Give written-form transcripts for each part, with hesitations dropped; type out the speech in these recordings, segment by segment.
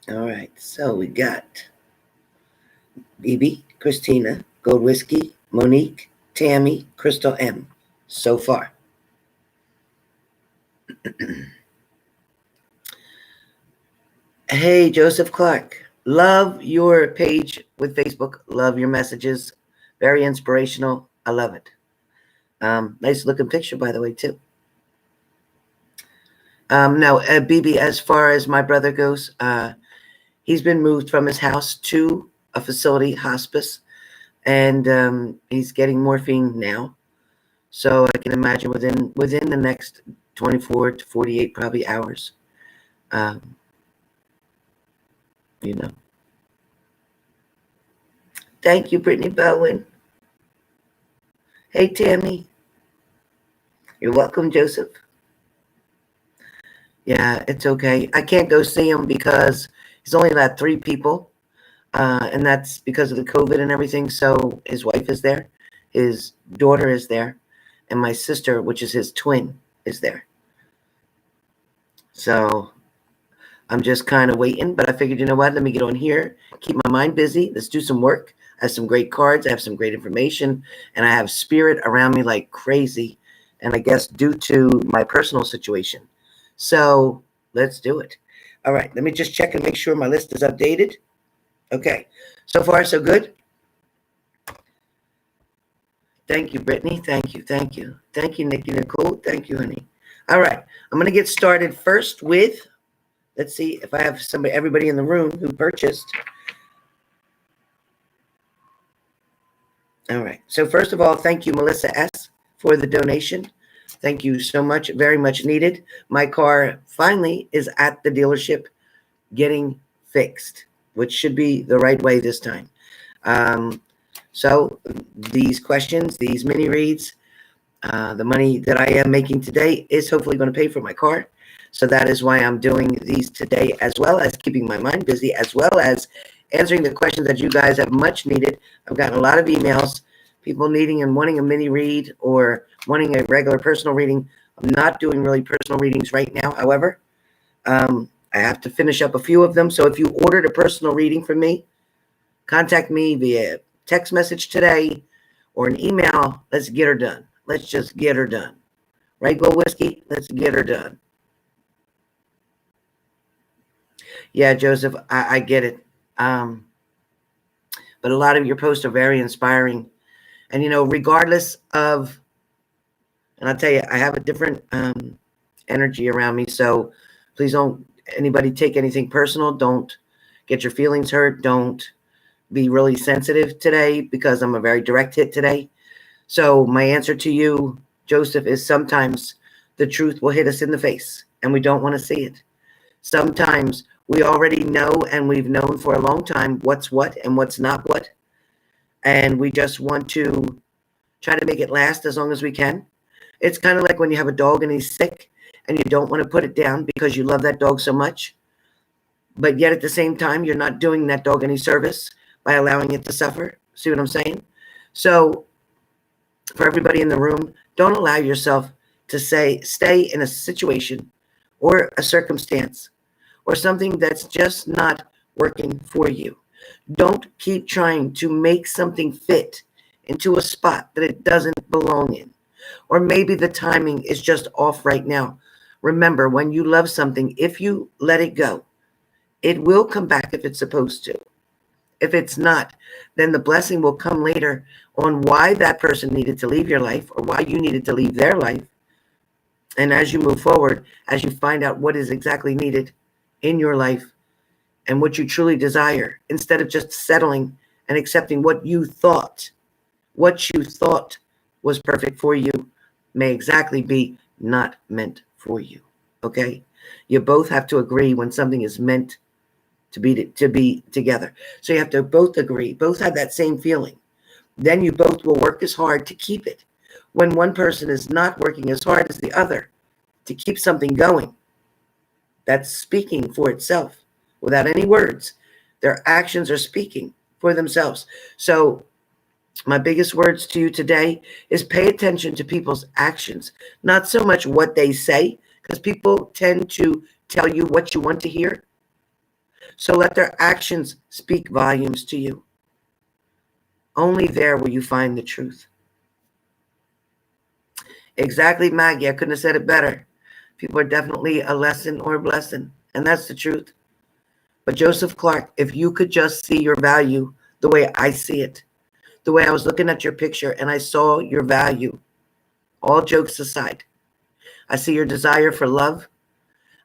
All right, so we got Bibi, Christina, Gold Whiskey, Monique, Tammy, Crystal M. So far. Hey, Joseph Clark. Love your page with Facebook. Love your messages. Very inspirational. I love it. Nice looking picture, by the way, too. No, Bibi, as far as my brother goes, he's been moved from his house to a facility, hospice, and he's getting morphine now. So I can imagine within the next 24 to 48 probably hours. Um, you know. Thank you, Brittany Bowen. Hey, Tammy. You're welcome, Joseph. Yeah, it's okay. I can't go see him because he's only allowed 3 people, and that's because of the COVID and everything. So his wife is there, his daughter is there, and my sister, which is his twin, is there. So I'm just kind of waiting, but I figured, you know what? Let me get on here, keep my mind busy. Let's do some work. I have some great cards. I have some great information, and I have spirit around me like crazy. And I guess due to my personal situation. So let's do it. All right. Let me just check and make sure my list is updated. Okay. So far, so good. Thank you, Brittany. Thank you. Thank you. Thank you, Nikki Nicole. Thank you, honey. All right. I'm going to get started first with, let's see if I have everybody in the room who purchased. All right. So first of all, thank you, Melissa S, for the donation. Thank you so much. Very much needed. My car finally is at the dealership getting fixed, which should be the right way this time. So these questions, these mini reads, the money that I am making today is hopefully going to pay for my car. So that is why I'm doing these today, as well as keeping my mind busy, as well as answering the questions that you guys have much needed. I've gotten a lot of emails, people needing and wanting a mini read or wanting a regular personal reading. I'm not doing really personal readings right now. However, I have to finish up a few of them. So if you ordered a personal reading from me, contact me via text message today or an email. Let's get her done. Let's just get her done. Right, Gold Whiskey? Let's get her done. Yeah, Joseph, I get it. But a lot of your posts are very inspiring. And, you know, regardless of, and I'll tell you, I have a different energy around me. So please don't anybody take anything personal. Don't get your feelings hurt. Don't be really sensitive today because I'm a very direct hit today. So my answer to you, Joseph, is sometimes the truth will hit us in the face and we don't want to see it. Sometimes we already know and we've known for a long time what's what and what's not what. And we just want to try to make it last as long as we can. It's kind of like when you have a dog and he's sick and you don't want to put it down because you love that dog so much. But yet at the same time, you're not doing that dog any service by allowing it to suffer. See what I'm saying? So for everybody in the room, don't allow yourself to stay in a situation or a circumstance or something that's just not working for you. Don't keep trying to make something fit into a spot that it doesn't belong in. Or maybe the timing is just off right now. Remember, when you love something, if you let it go, it will come back if it's supposed to. If it's not, then the blessing will come later on why that person needed to leave your life or why you needed to leave their life. And as you move forward, as you find out what is exactly needed in your life and what you truly desire, instead of just settling and accepting what you thought was perfect for you, may exactly be not meant for you. Okay? You both have to agree when something is meant to be together. So you have to both agree, both have that same feeling. Then you both will work as hard to keep it. When one person is not working as hard as the other to keep something going, that's speaking for itself without any words. Their actions are speaking for themselves. So my biggest words to you today is pay attention to people's actions, not so much what they say, because people tend to tell you what you want to hear. So let their actions speak volumes to you. Only there will you find the truth. Exactly, Maggie. I couldn't have said it better. People are definitely a lesson or a blessing, and that's the truth. But Joseph Clark, if you could just see your value the way I see it, the way I was looking at your picture and I saw your value, all jokes aside, I see your desire for love.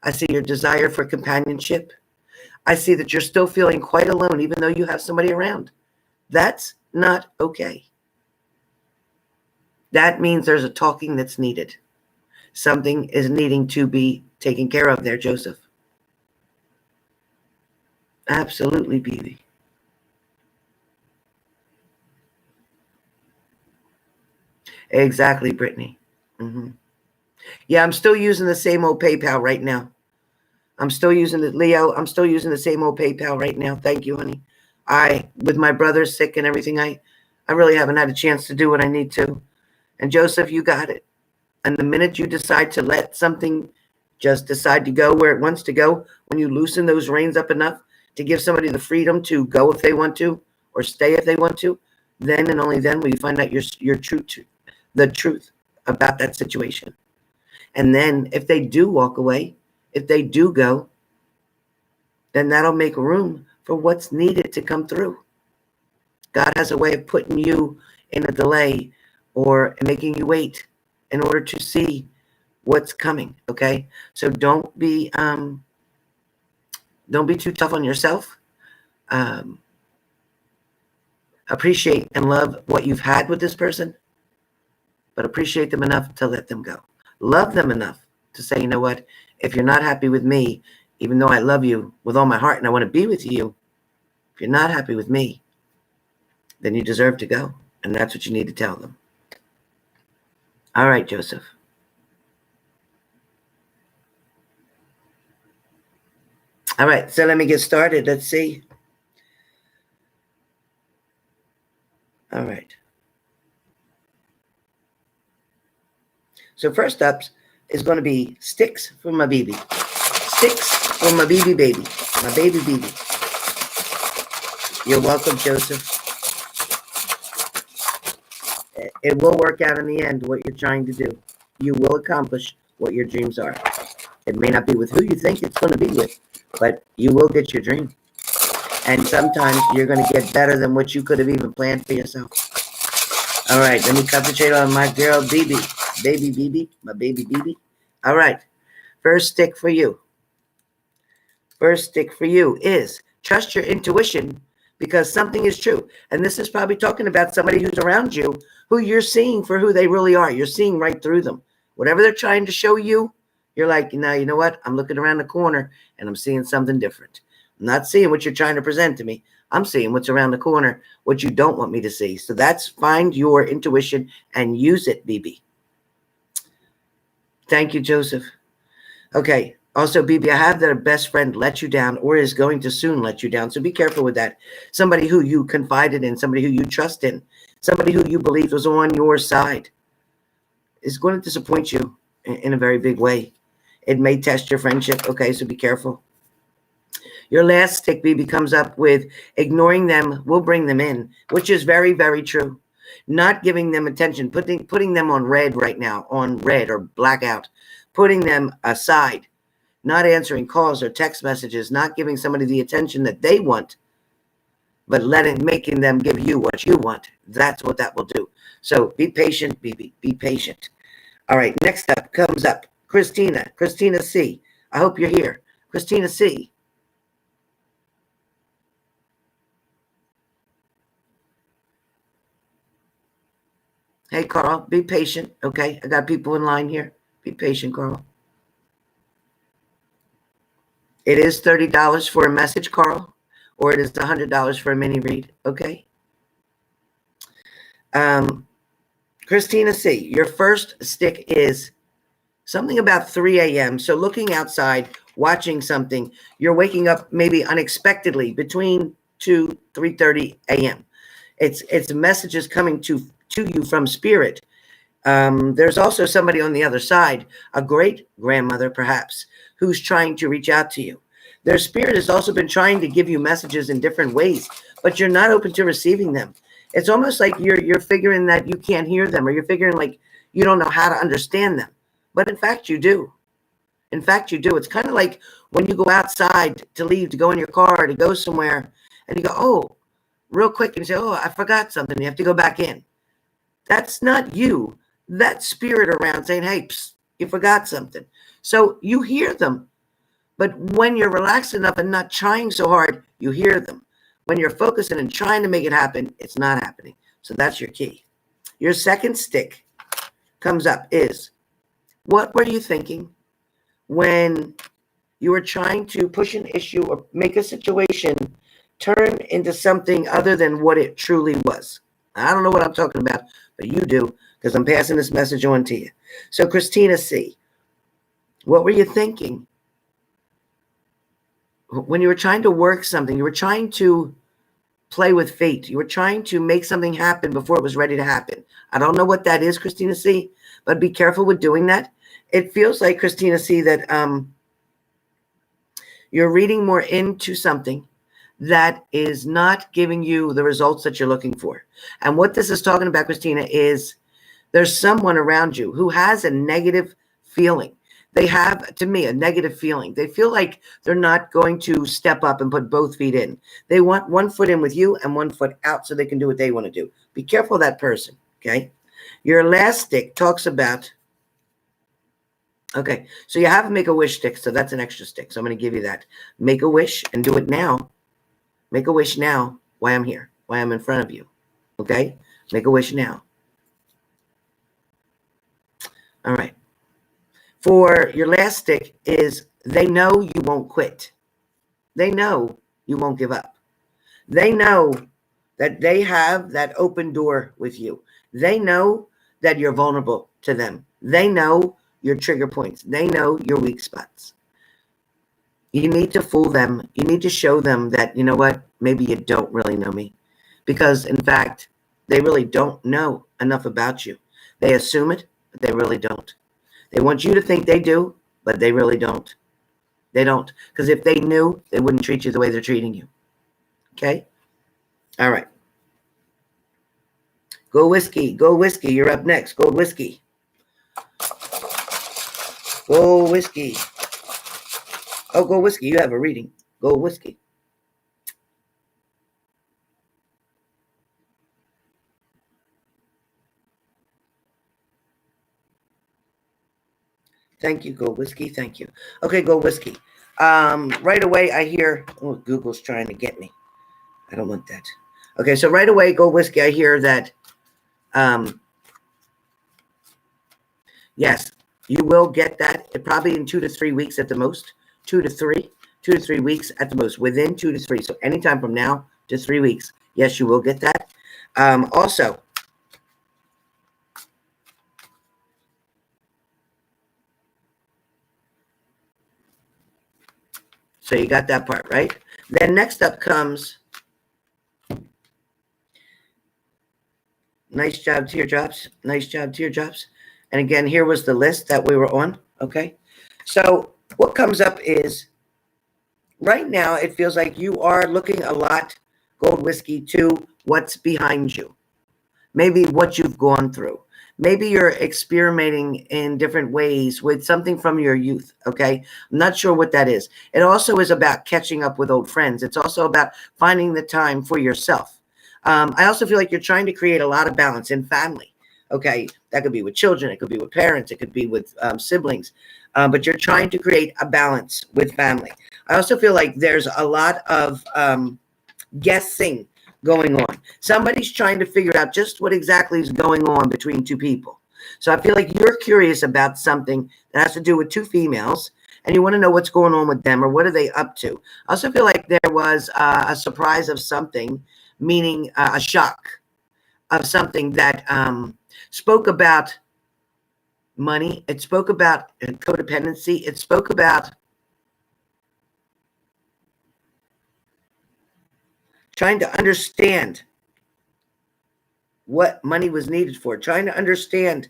I see your desire for companionship. I see that you're still feeling quite alone, even though you have somebody around. That's not okay. That means there's a talking that's needed. Something is needing to be taken care of there, Joseph. Absolutely, Bibi. Exactly, Brittany. Yeah, I'm still using the same old PayPal right now. I'm still using it, Leo. I'm still using the same old PayPal right now. Thank you, honey. With my brother sick and everything, I really haven't had a chance to do what I need to. And Joseph, you got it. And the minute you decide to let something just decide to go where it wants to go, when you loosen those reins up enough to give somebody the freedom to go if they want to or stay if they want to, then and only then will you find out your the truth about that situation. And then if they do walk away, if they do go, then that'll make room for what's needed to come through. God has a way of putting you in a delay or making you wait in order to see what's coming. Okay, so don't be too tough on yourself. Appreciate and love what you've had with this person, but appreciate them enough to let them go. Love them enough to say, you know what, if you're not happy with me, even though I love you with all my heart and I want to be with you, if you're not happy with me, then you deserve to go. And that's what you need to tell them. All right, Joseph. All right, so let me get started. Let's see. All right. So first up is going to be Styx for my Bibi. Styx for my Bibi baby. My baby Bibi. You're welcome, Joseph. It will work out in the end what you're trying to do. You will accomplish what your dreams are. It may not be with who you think it's going to be with, but you will get your dream. And sometimes you're going to get better than what you could have even planned for yourself. All right, let me concentrate on my girl, Bibi. Baby Bibi, my baby Bibi. All right, first stick for you. First stick for you is trust your intuition because something is true. And this is probably talking about somebody who's around you who you're seeing for who they really are. You're seeing right through them. Whatever they're trying to show you, you're like, now, you know what? I'm looking around the corner and I'm seeing something different. I'm not seeing what you're trying to present to me. I'm seeing what's around the corner, what you don't want me to see. So that's find your intuition and use it, Bibi. Thank you, Joseph. Okay. Also, Bibi, I have that a best friend let you down or is going to soon let you down. So be careful with that. Somebody who you confided in, somebody who you trust in, somebody who you believed was on your side is going to disappoint you in a very big way. It may test your friendship. Okay, so be careful. Your last stick, Bibi, comes up with ignoring them will bring them in, which is very, very true. Not giving them attention, putting them on red right now, on red or blackout, putting them aside, not answering calls or text messages, not giving somebody the attention that they want, but making them give you what you want. That's what that will do. So be patient, Bibi, be patient. All right, next up comes up Christina C. I hope you're here. Christina C. Hey, Carl, be patient, okay? I got people in line here. Be patient, Carl. It is $30 for a message, Carl, or it is $100 for a mini read, okay? Christina C., your first stick is something about 3 a.m. So looking outside, watching something, you're waking up maybe unexpectedly between 3:30 a.m. It's messages coming to you from spirit. There's also somebody on the other side, a great grandmother perhaps, who's trying to reach out to you. Their spirit has also been trying to give you messages in different ways, but you're not open to receiving them. It's almost like you're figuring that you can't hear them, or you're figuring like you don't know how to understand them. But in fact, you do. In fact, you do. It's kind of like when you go outside to leave, to go in your car, to go somewhere, and you go, oh, real quick, and you say, oh, I forgot something. You have to go back in. That's not you. That spirit around saying, hey, psst, you forgot something. So you hear them. But when you're relaxed enough and not trying so hard, you hear them. When you're focusing and trying to make it happen, it's not happening. So that's your key. Your second stick comes up is, what were you thinking when you were trying to push an issue or make a situation turn into something other than what it truly was? I don't know what I'm talking about, but you do, because I'm passing this message on to you. So Christina C, what were you thinking when you were trying to work something? You were trying to play with fate. You were trying to make something happen before it was ready to happen. I don't know what that is, Christina C, but be careful with doing that. It feels like, Christina C, that you're reading more into something that is not giving you the results that you're looking for. And what this is talking about, Christina, is there's someone around you who has a negative feeling. They have, to me, a negative feeling. They feel like they're not going to step up and put both feet in. They want one foot in with you and one foot out so they can do what they want to do. Be careful of that person, okay? Your last stick talks about, okay, so you have a Make-A-Wish stick, so that's an extra stick. So I'm going to give you that. Make a wish and do it now. Make a wish now while I'm here, while I'm in front of you, okay? Make a wish now. All right. For your last stick is, they know you won't quit. They know you won't give up. They know that they have that open door with you. They know that you're vulnerable to them. They know your trigger points. They know your weak spots. You need to fool them. You need to show them that, you know what, maybe you don't really know me. Because, in fact, they really don't know enough about you. They assume it, but they really don't. They want you to think they do, but they really don't. They don't. Because if they knew, they wouldn't treat you the way they're treating you. Okay? All right. Go Whiskey. Go Whiskey. You're up next. Gold Whiskey. Go Whiskey. Oh, Go Whiskey. You have a reading. Go Whiskey. Thank you, Go Whiskey. Thank you. Okay, Go Whiskey. Right away, I hear, oh, Google's trying to get me. I don't want that. Okay, so right away, Go Whiskey, I hear that, yes, you will get that probably in 2 to 3 weeks at the most. 2 to 3 weeks at the most, within 2 to 3. So anytime from now to 3 weeks, yes, you will get that. Also, so you got that part, right? Then next up comes, nice job, teardrops. Nice job, teardrops. And again, here was the list that we were on, okay? So what comes up is, right now, it feels like you are looking a lot, Gold Whiskey, to what's behind you. Maybe what you've gone through. Maybe you're experimenting in different ways with something from your youth, okay? I'm not sure what that is. It also is about catching up with old friends. It's also about finding the time for yourself. I also feel like you're trying to create a lot of balance in family, okay? That could be with children. It could be with parents. It could be with siblings. But you're trying to create a balance with family. I also feel like there's a lot of guessing going on. Somebody's trying to figure out just what exactly is going on between two people. So I feel like you're curious about something that has to do with two females, and you want to know what's going on with them, or what are they up to. I also feel like there was a surprise of something, meaning a shock of something that spoke about money. It spoke about codependency. It spoke about trying to understand what money was needed for, trying to understand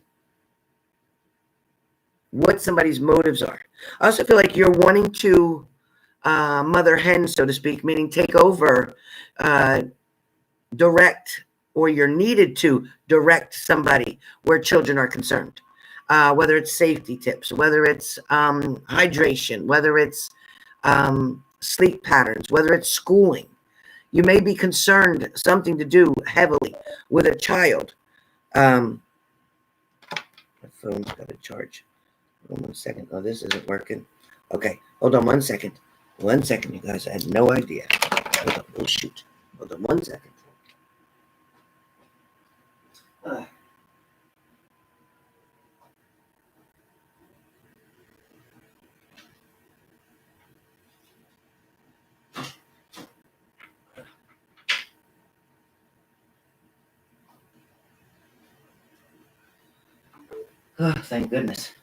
what somebody's motives are. I also feel like you're wanting to mother hen, so to speak, meaning take over, direct, or you're needed to direct somebody where children are concerned. Whether it's safety tips, whether it's hydration, whether it's sleep patterns, whether it's schooling. You may be concerned, something to do heavily with a child. My phone's got a charge. Hold on 1 second. Oh, this isn't working. Okay, hold on 1 second. 1 second, you guys. I had no idea. Hold on. Oh, shoot. Hold on 1 second. Oh, thank goodness.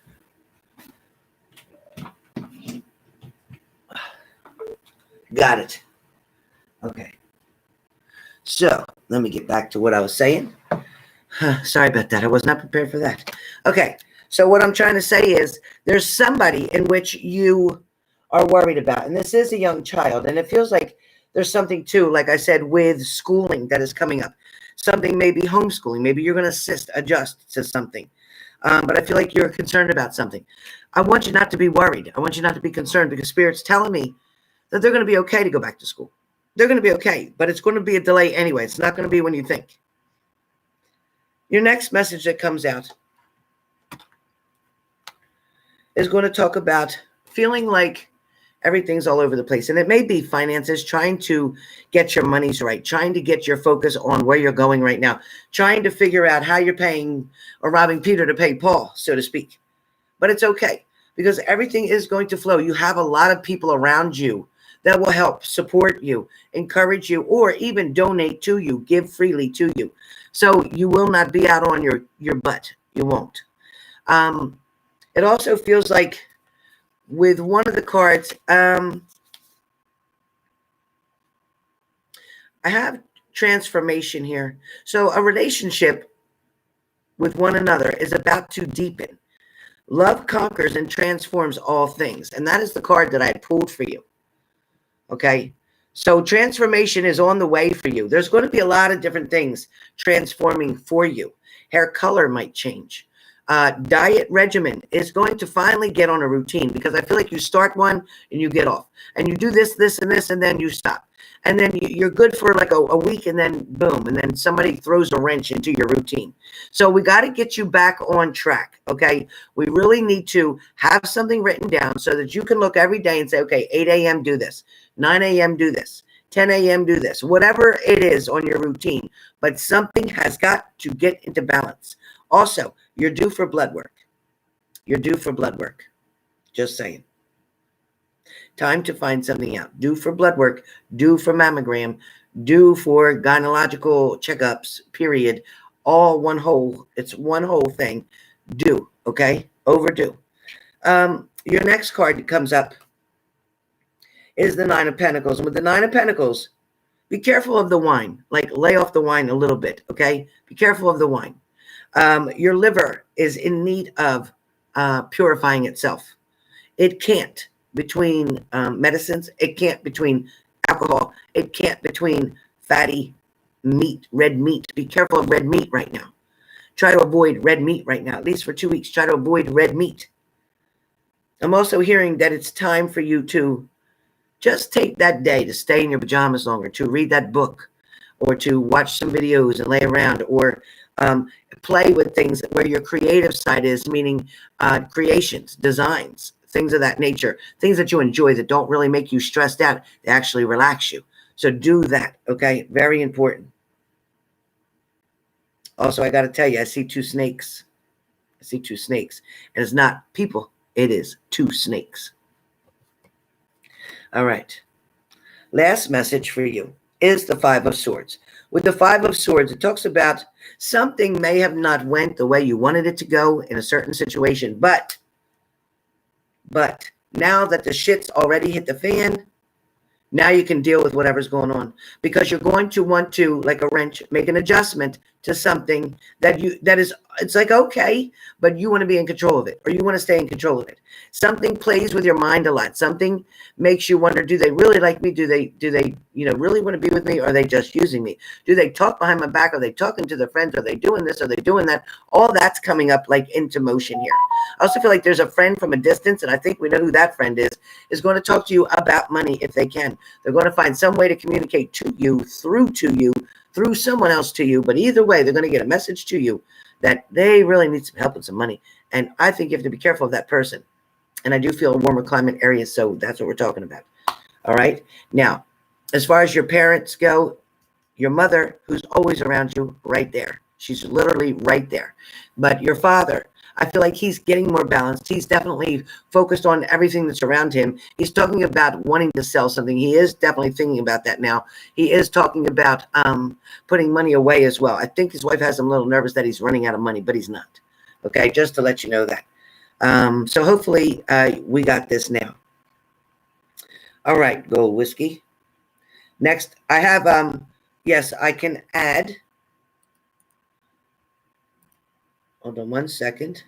Got it. Okay. So let me get back to what I was saying. Sorry about that. I was not prepared for that. Okay. So what I'm trying to say is there's somebody in which you are worried about. And this is a young child. And it feels like there's something too, like I said, with schooling that is coming up. Something maybe homeschooling. Maybe you're going to adjust to something. But I feel like you're concerned about something. I want you not to be worried. I want you not to be concerned because Spirit's telling me that they're going to be okay to go back to school. They're going to be okay, but it's going to be a delay anyway. It's not going to be when you think. Your next message that comes out is going to talk about feeling like everything's all over the place. And it may be finances, trying to get your monies right, trying to get your focus on where you're going right now, trying to figure out how you're paying or robbing Peter to pay Paul, so to speak. But it's okay because everything is going to flow. You have a lot of people around you that will help support you, encourage you, or even donate to you, give freely to you. So you will not be out on your butt. You won't. It also feels like with one of the cards, I have transformation here. So a relationship with one another is about to deepen. Love conquers and transforms all things. And that is the card that I pulled for you. Okay. So transformation is on the way for you. There's going to be a lot of different things transforming for you. Hair color might change. Diet regimen is going to finally get on a routine because I feel like you start one and you get off and you do this, and this, and then you stop. And then you're good for like a week and then boom. And then somebody throws a wrench into your routine. So we got to get you back on track. Okay. We really need to have something written down so that you can look every day and say, okay, 8 a.m. do this, 9 a.m. do this, 10 a.m. do this, whatever it is on your routine, but something has got to get into balance. Also, you're due for blood work. You're due for blood work. Just saying. Time to find something out. Due for blood work, due for mammogram, due for gynecological checkups, period. All one whole, it's one whole thing. Due, okay? Overdue. Your next card that comes up is the Nine of Pentacles. And with the Nine of Pentacles, be careful of the wine. Like lay off the wine a little bit, okay? Be careful of the wine. Your liver is in need of purifying itself. It can't between medicines. It can't between alcohol. It can't between fatty meat, red meat. Be careful of red meat right now. Try to avoid red meat right now, at least for 2 weeks. Try to avoid red meat. I'm also hearing that it's time for you to just take that day to stay in your pajamas longer, to read that book, or to watch some videos and lay around, or play with things where your creative side is, meaning creations, designs, things of that nature, things that you enjoy that don't really make you stressed out. They actually relax you. So do that, okay? Very important. Also, I got to tell you, I see 2 snakes. I see 2 snakes. And it's not people. It is 2 snakes. All right. Last message for you is the 5 of Swords. With the 5 of Swords, it talks about something may have not went the way you wanted it to go in a certain situation, but now that the shit's already hit the fan, now you can deal with whatever's going on because you're going to want to, like a wrench, make an adjustment to something that is, it's like, okay, but you want to be in control of it, or you want to stay in control of it. Something plays with your mind a lot. Something makes you wonder, do they really like me? Do they, really want to be with me? Or are they just using me? Do they talk behind my back? Are they talking to their friends? Are they doing this? Are they doing that? All that's coming up like into motion here. I also feel like there's a friend from a distance, and I think we know who that friend is going to talk to you about money if they can. They're going to find some way to communicate to you, through someone else to you. But either way, they're going to get a message to you that they really need some help with some money. And I think you have to be careful of that person. And I do feel a warmer climate area, so that's what we're talking about. All right. Now, as far as your parents go, your mother, who's always around you, right there. She's literally right there. But your father, I feel like he's getting more balanced. He's definitely focused on everything that's around him. He's talking about wanting to sell something. He is definitely thinking about that now. He is talking about putting money away as well. I think his wife has him a little nervous that he's running out of money, but he's not. Okay, just to let you know that. So hopefully we got this now. All right, Gold Whiskey. Next, I have, yes, I can add. Hold on one second.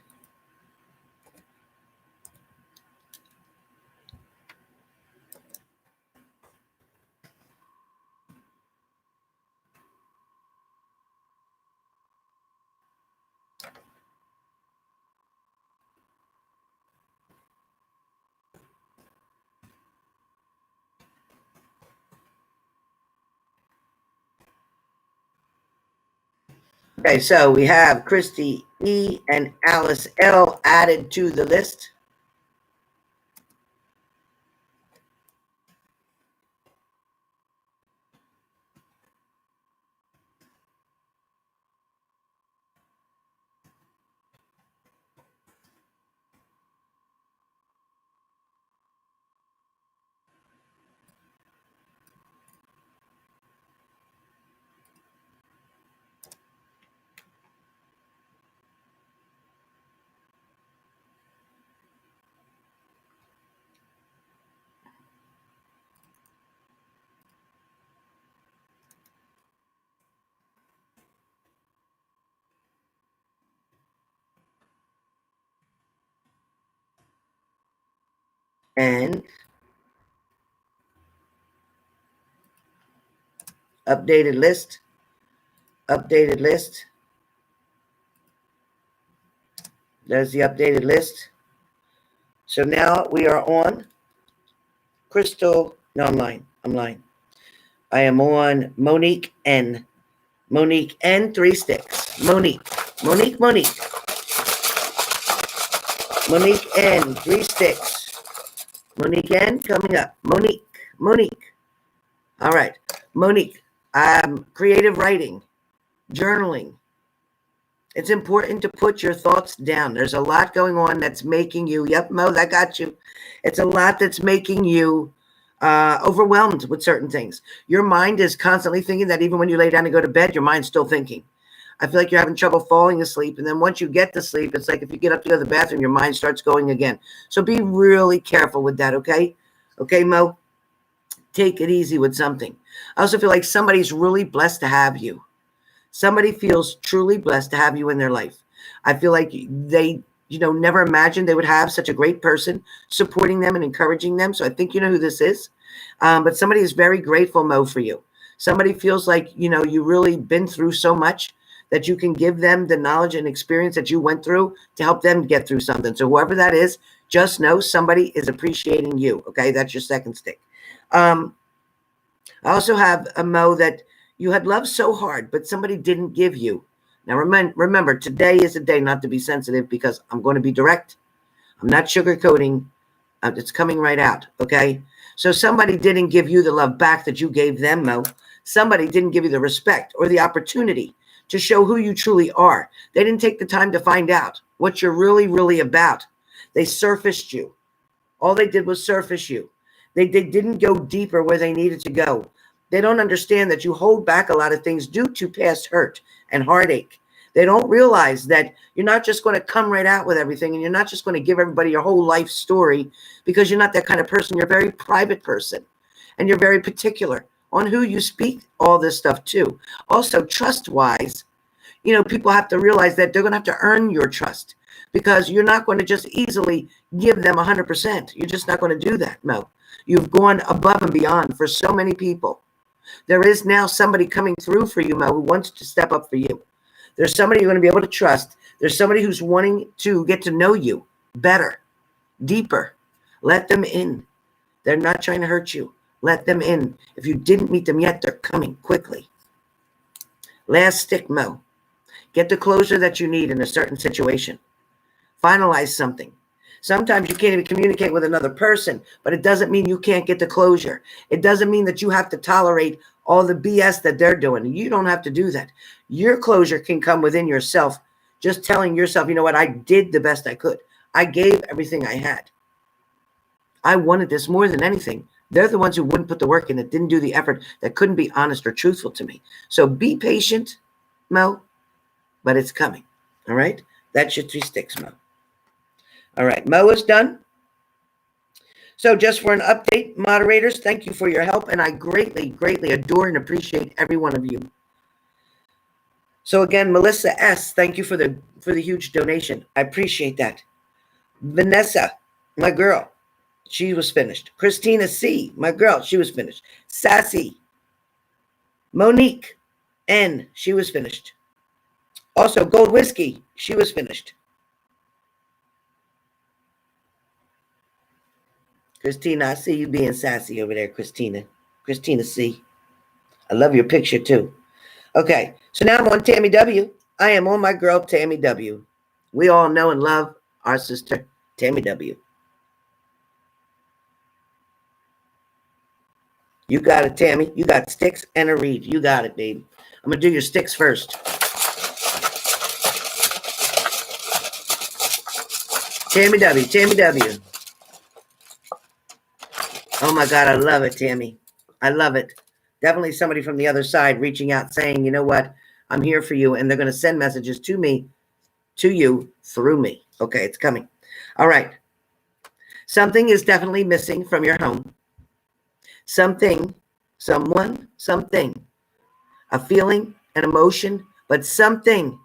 Okay, so we have Christy E and Alice L added to the list. And updated list. Updated list. There's the updated list. So now we are on Crystal. No, I'm lying. I am on Monique N. Monique N, 3 sticks. Monique N, 3 sticks. Monique N coming up. Monique. All right. Monique, creative writing, journaling. It's important to put your thoughts down. There's a lot going on that's making you, yep, Mo, that got you. It's a lot that's making you overwhelmed with certain things. Your mind is constantly thinking that even when you lay down to go to bed, your mind's still thinking. I feel like you're having trouble falling asleep. And then once you get to sleep, it's like if you get up to go to the bathroom, your mind starts going again. So be really careful with that, okay? Okay, Mo? Take it easy with something. I also feel like somebody's really blessed to have you. Somebody feels truly blessed to have you in their life. I feel like they, never imagined they would have such a great person supporting them and encouraging them. So I think you know who this is. But somebody is very grateful, Mo, for you. Somebody feels like, you really been through so much that you can give them the knowledge and experience that you went through to help them get through something. So whoever that is, just know somebody is appreciating you. Okay, that's your second stick. I also have a Mo that you had loved so hard, but somebody didn't give you. Now, remember, today is a day not to be sensitive because I'm going to be direct. I'm not sugarcoating. It's coming right out, okay? So somebody didn't give you the love back that you gave them, Mo. Somebody didn't give you the respect or the opportunity to show who you truly are. They didn't take the time to find out what you're really, really about. They surfaced you. All they did was surface you. They didn't go deeper where they needed to go. They don't understand that you hold back a lot of things due to past hurt and heartache. They don't realize that you're not just going to come right out with everything, and you're not just going to give everybody your whole life story, because you're not that kind of person. You're a very private person, and you're very particular on who you speak all this stuff to. Also, trust-wise, people have to realize that they're going to have to earn your trust, because you're not going to just easily give them 100%. You're just not going to do that, Mo. You've gone above and beyond for so many people. There is now somebody coming through for you, Mo, who wants to step up for you. There's somebody you're going to be able to trust. There's somebody who's wanting to get to know you better, deeper. Let them in. They're not trying to hurt you. Let them in. If you didn't meet them yet, they're coming quickly. Last stick, Mo. Get the closure that you need in a certain situation. Finalize something. Sometimes you can't even communicate with another person, but it doesn't mean you can't get the closure. It doesn't mean that you have to tolerate all the BS that they're doing. You don't have to do that. Your closure can come within yourself, just telling yourself, you know what, I did the best I could. I gave everything I had. I wanted this more than anything. They're the ones who wouldn't put the work in, that didn't do the effort, that couldn't be honest or truthful to me. So be patient, Mo, but it's coming. All right? That's your 3 sticks, Mo. All right, Mo is done. So just for an update, moderators, thank you for your help, and I greatly, greatly adore and appreciate every one of you. So again, Melissa S, thank you for the huge donation. I appreciate that. Vanessa, my girl, she was finished. Christina C, my girl, she was finished. Sassy, Monique N, she was finished. Also, Gold Whiskey, she was finished. Christina, I see you being sassy over there, Christina. Christina C. I love your picture, too. Okay, so now I'm on Tammy W. I am on my girl, Tammy W. We all know and love our sister, Tammy W. You got it, Tammy. You got sticks and a read. You got it, babe. I'm going to do your sticks first. Tammy W. Tammy W. Oh, my God. I love it, Tammy. I love it. Definitely somebody from the other side reaching out saying, you know what? I'm here for you. And they're going to send messages to me, to you, through me. Okay, it's coming. All right. Something is definitely missing from your home. Something, someone, something. A feeling, an emotion, but something.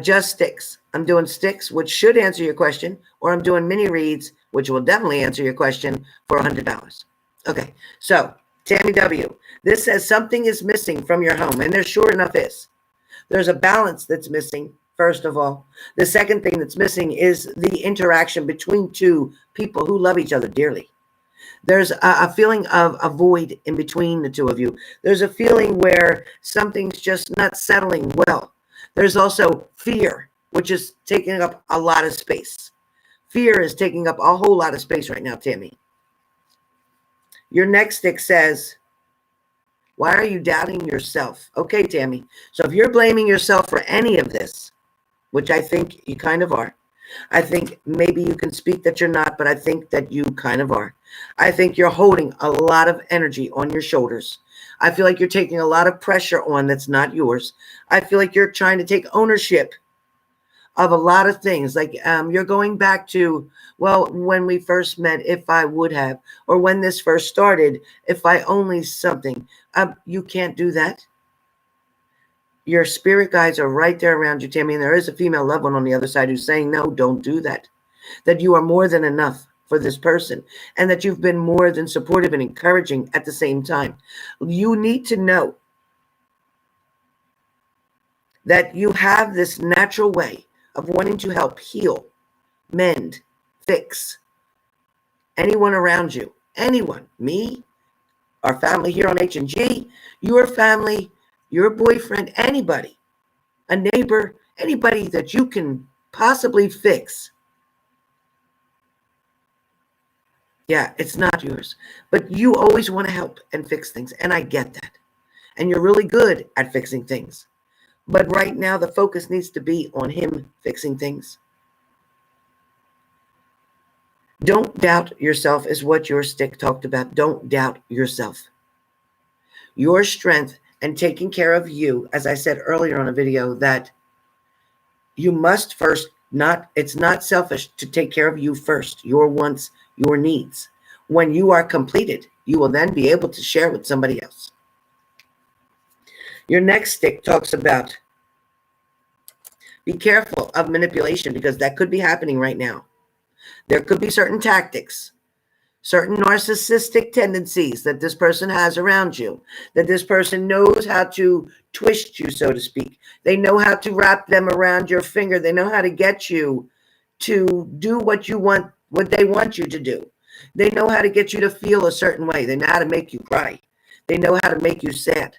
Just sticks. I'm doing sticks, which should answer your question, or I'm doing mini reads, which will definitely answer your question for $100. Okay, so Tammy W. This says something is missing from your home, and there sure enough is. There's a balance that's missing, first of all. The second thing that's missing is the interaction between two people who love each other dearly. There's a feeling of a void in between the two of you. There's a feeling where something's just not settling well. There's also fear, which is taking up a lot of space. Fear is taking up a whole lot of space right now, Tammy. Your next stick says, why are you doubting yourself? Okay, Tammy. So if you're blaming yourself for any of this, which I think you kind of are, I think maybe you can speak that you're not, but I think that you kind of are. I think you're holding a lot of energy on your shoulders. I feel like you're taking a lot of pressure on that's not yours. I feel like you're trying to take ownership of a lot of things. Like you're going back to, well, when we first met, if I would have, or when this first started, if I only something. You can't do that. Your spirit guides are right there around you, Tammy, and there is a female loved one on the other side who's saying, no, don't do that. That you are more than enough for this person, and that you've been more than supportive and encouraging at the same time. You need to know that you have this natural way of wanting to help heal, mend, fix anyone around you. Anyone, me, our family here on H&G, your family, your boyfriend, anybody, a neighbor, anybody that you can possibly fix. Yeah, it's not yours, but you always want to help and fix things, and I get that. And you're really good at fixing things. But right now, the focus needs to be on him fixing things. Don't doubt yourself is what your stick talked about. Don't doubt yourself. Your strength and taking care of you, as I said earlier on a video, that you must first it's not selfish to take care of you first, your wants, your needs. When you are completed, you will then be able to share with somebody else. Your next stick talks about be careful of manipulation, because that could be happening right now. There could be certain tactics, certain narcissistic tendencies that this person has around you, that this person knows how to twist you, so to speak. They know how to wrap them around your finger. They know how to get you to do what you want, what they want you to do. They know how to get you to feel a certain way. They know how to make you cry. They know how to make you sad.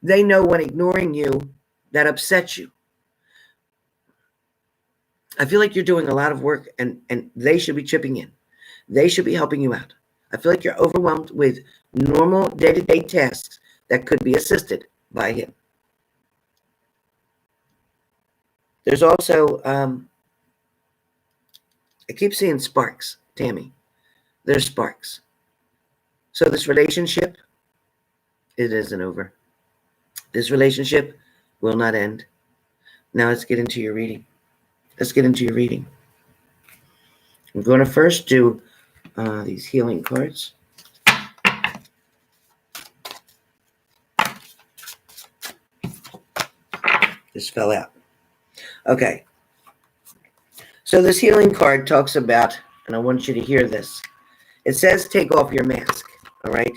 They know when ignoring you, that upsets you. I feel like you're doing a lot of work, and they should be chipping in. They should be helping you out. I feel like you're overwhelmed with normal day-to-day tasks that could be assisted by him. There's also, I keep seeing sparks, Tammy. There's sparks. So this relationship, it isn't over. This relationship will not end. Now let's get into your reading. Let's get into your reading. I'm going to first do these healing cards. This fell out. Okay. So this healing card talks about, and I want you to hear this. It says take off your mask, all right?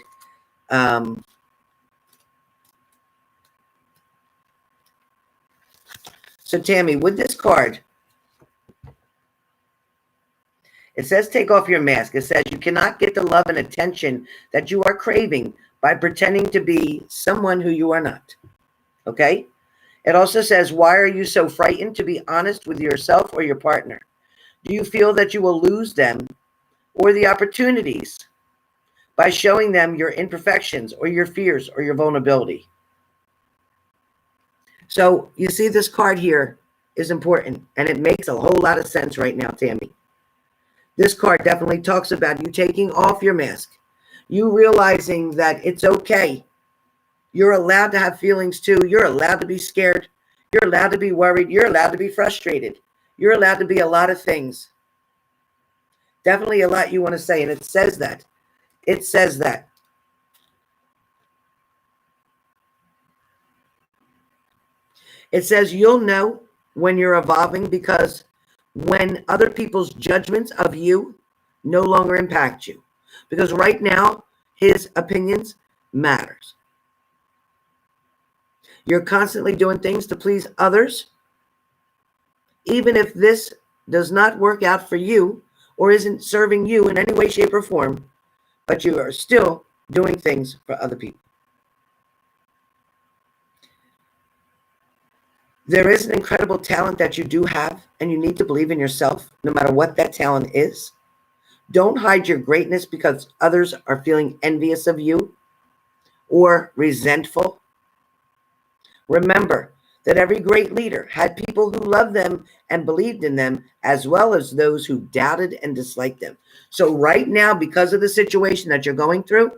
So Tammy, with this card, it says take off your mask. It says you cannot get the love and attention that you are craving by pretending to be someone who you are not. Okay? It also says, why are you so frightened to be honest with yourself or your partner? Do you feel that you will lose them or the opportunities by showing them your imperfections or your fears or your vulnerability? So you see, this card here is important, and it makes a whole lot of sense right now, Tammy. This card definitely talks about you taking off your mask, you realizing that it's okay. You're allowed to have feelings too. You're allowed to be scared. You're allowed to be worried. You're allowed to be frustrated. You're allowed to be a lot of things. Definitely a lot you want to say, and it says that. It says that. It says you'll know when you're evolving, because when other people's judgments of you no longer impact you. Because right now, his opinions matters. You're constantly doing things to please others, even if this does not work out for you or isn't serving you in any way, shape, or form, but you are still doing things for other people. There is an incredible talent that you do have, and you need to believe in yourself, no matter what that talent is. Don't hide your greatness because others are feeling envious of you or resentful. Remember that every great leader had people who loved them and believed in them, as well as those who doubted and disliked them. So right now, because of the situation that you're going through,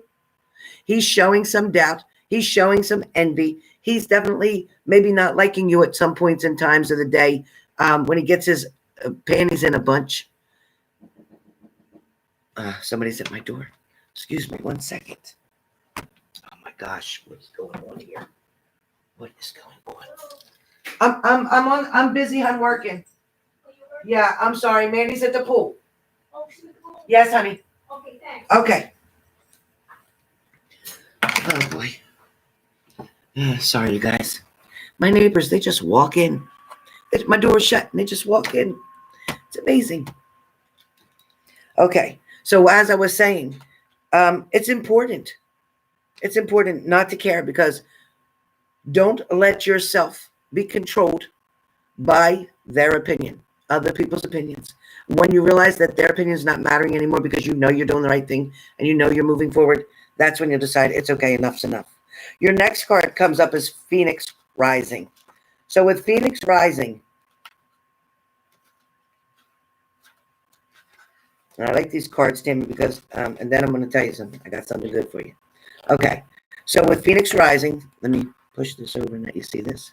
he's showing some doubt. He's showing some envy. He's definitely maybe not liking you at some points in times of the day when he gets his panties in a bunch. Somebody's at my door. Excuse me 1 second. Oh my gosh, what's going on here? What is going on? I'm busy. I'm working. Yeah, I'm sorry. Mandy's at the pool. Oh, she's at the pool? Yes, honey. Okay, thanks. Okay. Oh boy. Sorry, you guys. My neighbors, they just walk in. My door's shut and they just walk in. It's amazing. Okay. So as I was saying, it's important. It's important not to care, because don't let yourself be controlled by their opinion, other people's opinions. When you realize that their opinion is not mattering anymore because you know you're doing the right thing and you know you're moving forward, that's when you decide it's okay, enough's enough. Your next card comes up as Phoenix Rising. So with Phoenix Rising, and I like these cards, Timmy, because, and then I'm going to tell you something. I got something good for you. Okay. So with Phoenix Rising, let me push this over and let you see this.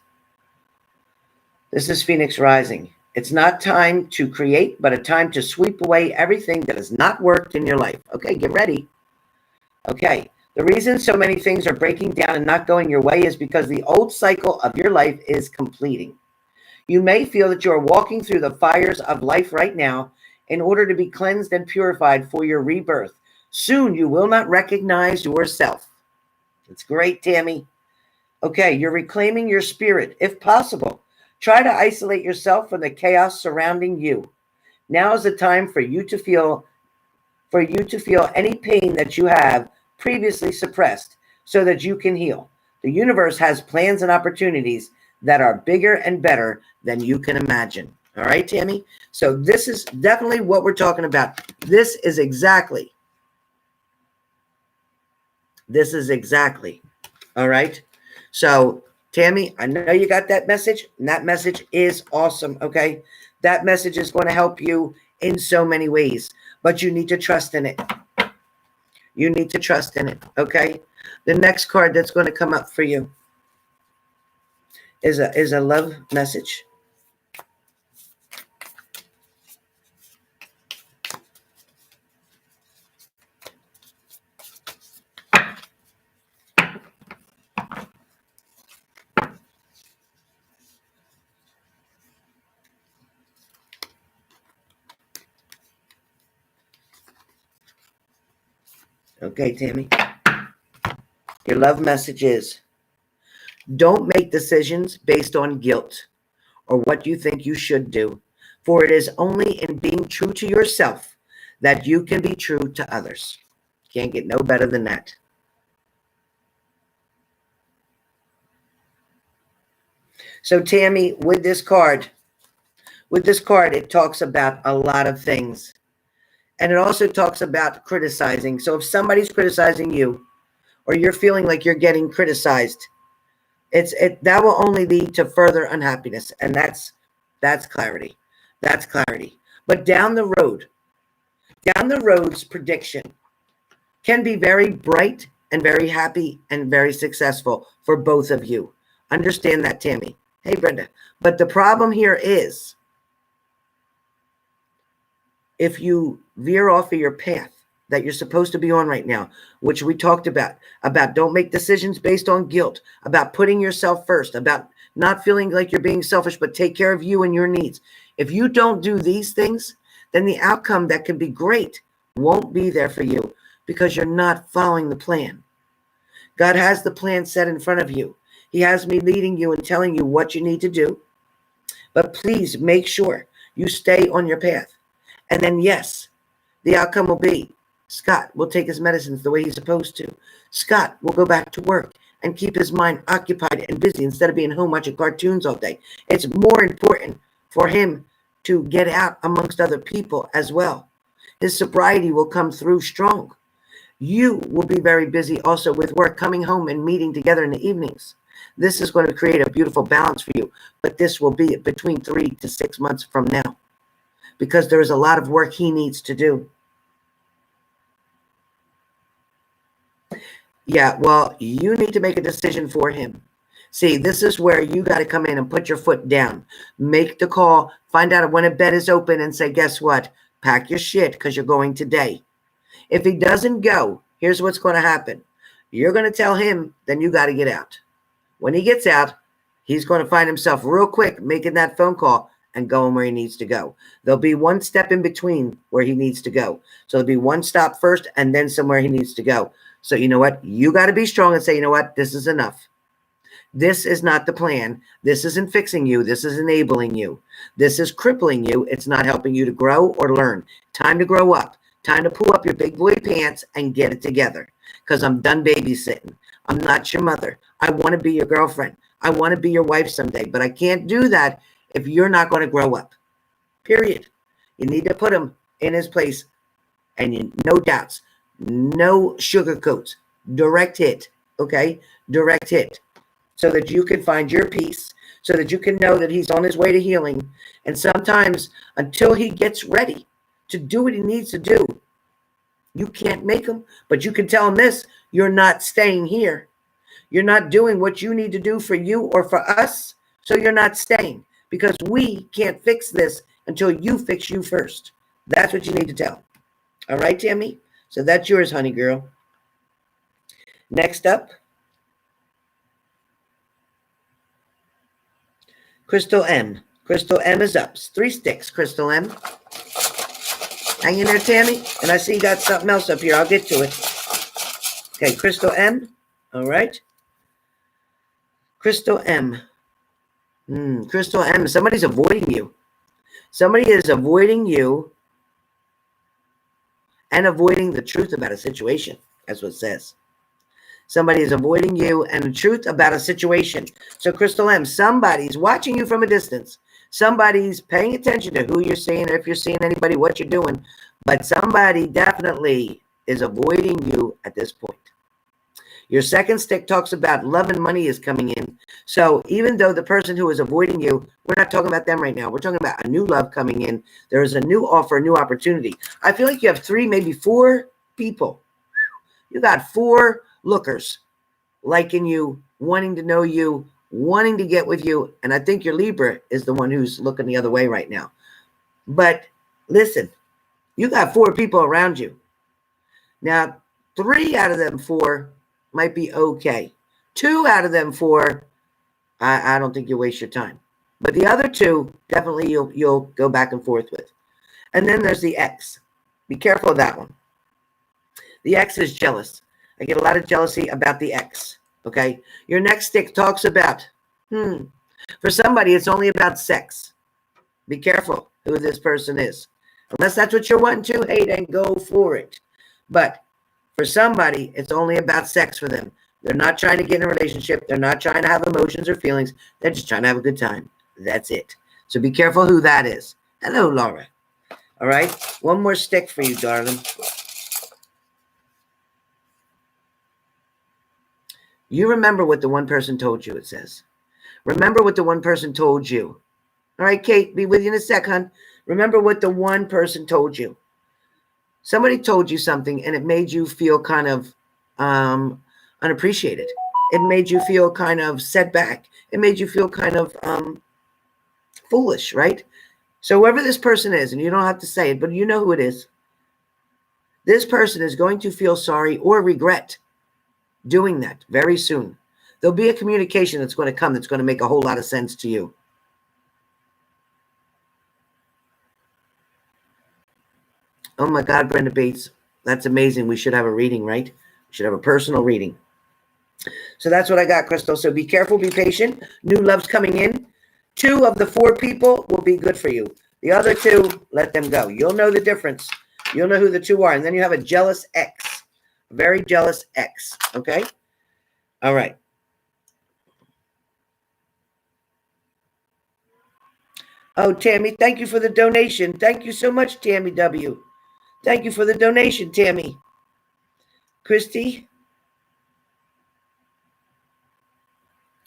This is Phoenix Rising. It's not time to create, but a time to sweep away everything that has not worked in your life. Okay, get ready. Okay, The reason so many things are breaking down and not going your way is because the old cycle of your life is completing. You may feel that you are walking through the fires of life right now in order to be cleansed and purified for your rebirth. Soon you will not recognize yourself. It's great, Tammy. Okay, you're reclaiming your spirit. If possible, try to isolate yourself from the chaos surrounding you. Now is the time for you to feel any pain that you have previously suppressed so that you can heal. The universe has plans and opportunities that are bigger and better than you can imagine. All right, Tammy? So this is definitely what we're talking about. This is exactly. All right? So, Tammy, I know you got that message, and that message is awesome, okay? That message is going to help you in so many ways, but you need to trust in it. You need to trust in it, okay? The next card that's going to come up for you is a love message. Okay, Tammy. Your love message is, don't make decisions based on guilt or what you think you should do, for it is only in being true to yourself that you can be true to others. Can't get no better than that. So, Tammy, with this card, it talks about a lot of things. And it also talks about criticizing. So if somebody's criticizing you, or you're feeling like you're getting criticized, that will only lead to further unhappiness. And that's clarity. That's clarity. But down the road's prediction can be very bright and very happy and very successful for both of you. Understand that, Tammy. Hey, Brenda. But the problem here is, if you veer off of your path that you're supposed to be on right now, which we talked about don't make decisions based on guilt, about putting yourself first, about not feeling like you're being selfish, but take care of you and your needs. If you don't do these things, then the outcome that can be great won't be there for you because you're not following the plan. God has the plan set in front of you. He has me leading you and telling you what you need to do. But please make sure you stay on your path. And then, yes, the outcome will be Scott will take his medicines the way he's supposed to. Scott will go back to work and keep his mind occupied and busy instead of being home watching cartoons all day. It's more important for him to get out amongst other people as well. His sobriety will come through strong. You will be very busy also with work, coming home and meeting together in the evenings. This is going to create a beautiful balance for you, but this will be between 3 to 6 months from now, because there is a lot of work he needs to do. Yeah, well, you need to make a decision for him. See, this is where you got to come in and put your foot down. Make the call, find out when a bed is open and say, guess what? Pack your shit because you're going today. If he doesn't go, here's what's going to happen. You're going to tell him, then you got to get out. When he gets out, he's going to find himself real quick making that phone call and going where he needs to go. There'll be one step in between where he needs to go. So there'll be one stop first and then somewhere he needs to go. So you know what? You got to be strong and say, you know what? This is enough. This is not the plan. This isn't fixing you. This is enabling you. This is crippling you. It's not helping you to grow or learn. Time to grow up. Time to pull up your big boy pants and get it together. Because I'm done babysitting. I'm not your mother. I want to be your girlfriend. I want to be your wife someday. But I can't do that if you're not going to grow up. Period. You need to put him in his place. And no doubts. No sugarcoats. Direct hit. Okay? Direct hit. So that you can find your peace. So that you can know that he's on his way to healing. And sometimes until he gets ready to do what he needs to do, you can't make him. But you can tell him this. You're not staying here. You're not doing what you need to do for you or for us. So you're not staying. Because we can't fix this until you fix you first. That's what you need to tell. All right, Tammy? So that's yours, honey girl. Next up, Crystal M. Crystal M is up. 3 sticks, Crystal M. Hang in there, Tammy. And I see you got something else up here. I'll get to it. Okay, Crystal M. All right. Crystal M. Crystal M. Somebody's avoiding you. Somebody is avoiding you and avoiding the truth about a situation. That's what it says. Somebody is avoiding you and the truth about a situation. So, Crystal M, somebody's watching you from a distance. Somebody's paying attention to who you're seeing, or if you're seeing anybody, what you're doing. But somebody definitely is avoiding you at this point. Your second stick talks about love and money is coming in. So even though the person who is avoiding you, we're not talking about them right now. We're talking about a new love coming in. There is a new offer, a new opportunity. I feel like you have 3, maybe 4 people. You got 4 lookers liking you, wanting to know you, wanting to get with you. And I think your Libra is the one who's looking the other way right now. But listen, you got 4 people around you. Now, 3 out of them 4 might be okay. 2 out of them 4, I don't think you'll waste your time. But the other 2, definitely you'll go back and forth with. And then there's the X. Be careful of that one. The X is jealous. I get a lot of jealousy about the X. Okay? Your next stick talks about, for somebody, it's only about sex. Be careful who this person is. Unless that's what you're wanting to, hey, then go for it. But for somebody, it's only about sex for them. They're not trying to get in a relationship. They're not trying to have emotions or feelings. They're just trying to have a good time. That's it. So be careful who that is. Hello, Laura. All right? One more stick for you, darling. You remember what the one person told you, it says. Remember what the one person told you. All right, Kate, be with you in a sec, hon. Remember what the one person told you. Somebody told you something and it made you feel kind of unappreciated. It made you feel kind of set back. It made you feel kind of foolish, right? So whoever this person is, and you don't have to say it, but you know who it is. This person is going to feel sorry or regret doing that very soon. There'll be a communication that's going to come that's going to make a whole lot of sense to you. Oh my God, Brenda Bates. That's amazing. We should have a reading, right? We should have a personal reading. So that's what I got, Crystal. So be careful, be patient. New love's coming in. 2 of the 4 people will be good for you. The other 2, let them go. You'll know the difference. You'll know who the 2 are. And then you have a jealous X. A very jealous X. Okay? All right. Oh, Tammy, thank you for the donation. Thank you so much, Tammy W. Thank you for the donation, Tammy. Christy.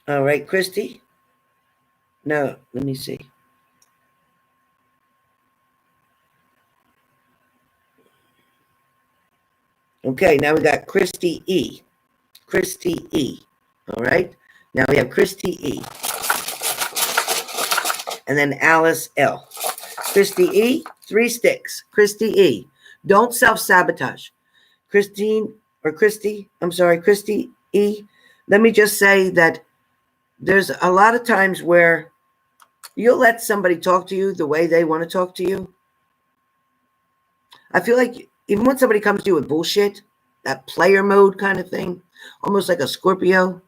All right, Christy. No, let me see. Okay, now we got Christy E. Christy E. All right. Now we have Christy E. And then Alice L. Christy E, 3 sticks. Christy E. Don't self-sabotage. Christy E. Let me just say that there's a lot of times where you'll let somebody talk to you the way they want to talk to you. I feel like even when somebody comes to you with bullshit, that player mode kind of thing, almost like a Scorpio,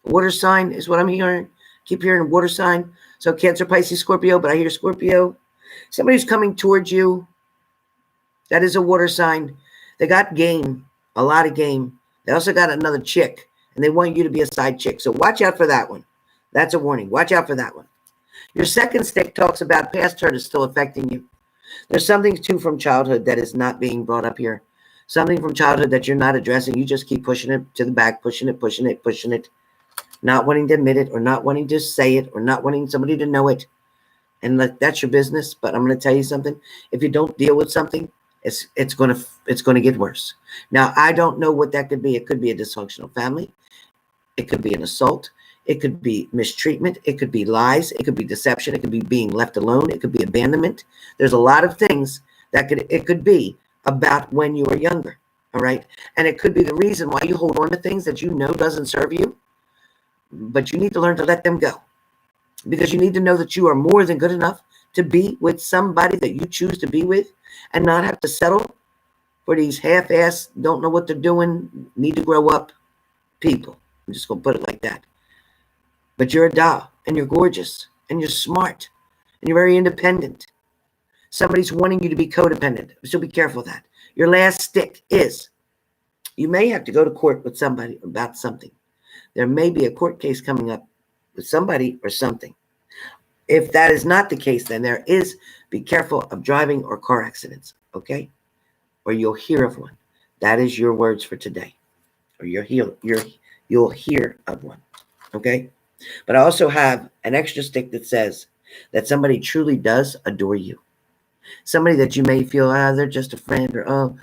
water sign is what I'm hearing. Keep hearing water sign. So Cancer, Pisces, Scorpio, but I hear Scorpio. Somebody's coming towards you. That is a water sign. They got game, a lot of game. They also got another chick, and they want you to be a side chick. So watch out for that one. That's a warning. Watch out for that one. Your second stick talks about past hurt is still affecting you. There's something, too, from childhood that is not being brought up here. Something from childhood that you're not addressing. You just keep pushing it to the back, pushing it. Not wanting to admit it, or not wanting to say it, or not wanting somebody to know it. And that's your business. But I'm going to tell you something. If you don't deal with something, it's going to get worse. Now, I don't know what that could be. It could be a dysfunctional family. It could be an assault. It could be mistreatment. It could be lies. It could be deception. It could be being left alone. It could be abandonment. There's a lot of things that it could be about when you were younger. All right. And it could be the reason why you hold on to things that you know doesn't serve you, but you need to learn to let them go, because you need to know that you are more than good enough to be with somebody that you choose to be with, and not have to settle for these half-ass, don't know what they're doing, need to grow up people. I'm just going to put it like that. But you're a doll, and you're gorgeous, and you're smart, and you're very independent. Somebody's wanting you to be codependent, so be careful of that. Your last stick is, you may have to go to court with somebody about something. There may be a court case coming up with somebody or something. If that is not the case, then be careful of driving or car accidents, okay? Or you'll hear of one. That is your words for today. Or you'll hear of one, okay? But I also have an extra stick that says that somebody truly does adore you. Somebody that you may feel, they're just a friend, or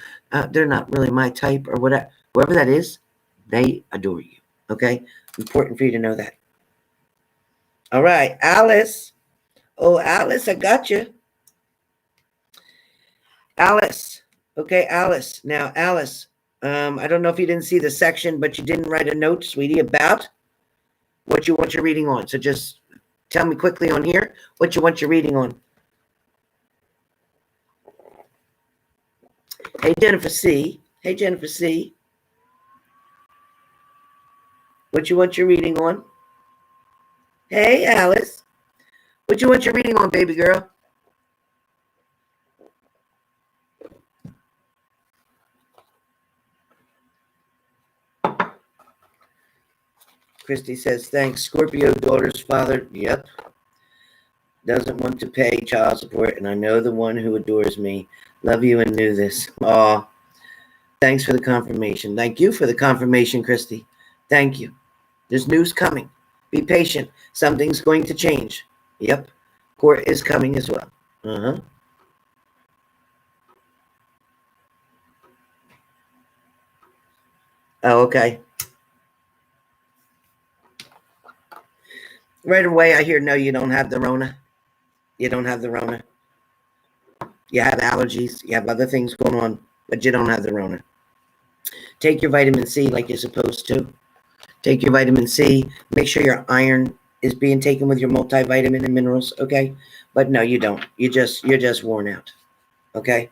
they're not really my type, or whatever. Whoever that is, they adore you, okay? Important for you to know that. All right, Alice. Oh, Alice, I got you. Alice. Okay, Alice. Now, Alice, I don't know if you didn't see the section, but you didn't write a note, sweetie, about what you want your reading on. So just tell me quickly on here what you want your reading on. Hey, Jennifer C. Hey, Jennifer C. What you want your reading on? Hey, Alice. What you want your reading on, baby girl? Christy says, thanks. Scorpio daughter's father, yep, doesn't want to pay child support, and I know the one who adores me. Love you and knew this. Aw, thanks for the confirmation. Thank you for the confirmation, Christy. Thank you. There's news coming. Be patient. Something's going to change. Yep. Court is coming as well. Uh-huh. Oh, okay. Right away, I hear, no, you don't have the Rona. You don't have the Rona. You have allergies. You have other things going on, but you don't have the Rona. Take your vitamin C like you're supposed to. Take your vitamin C. Make sure your iron is being taken with your multivitamin and minerals, okay? But no, you don't. You're just worn out, okay?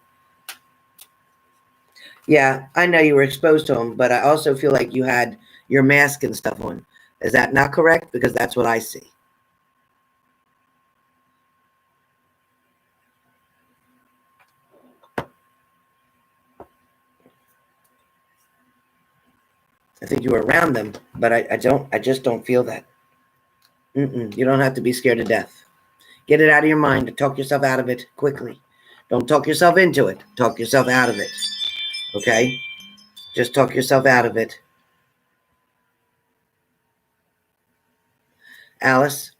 Yeah, I know you were exposed to them, but I also feel like you had your mask and stuff on. Is that not correct? Because that's what I see. I think you were around them, but I just don't feel that. You don't have to be scared to death. Get it out of your mind. Talk yourself out of it quickly. Don't talk yourself into it. Talk yourself out of it. Okay? Just talk yourself out of it. Alice,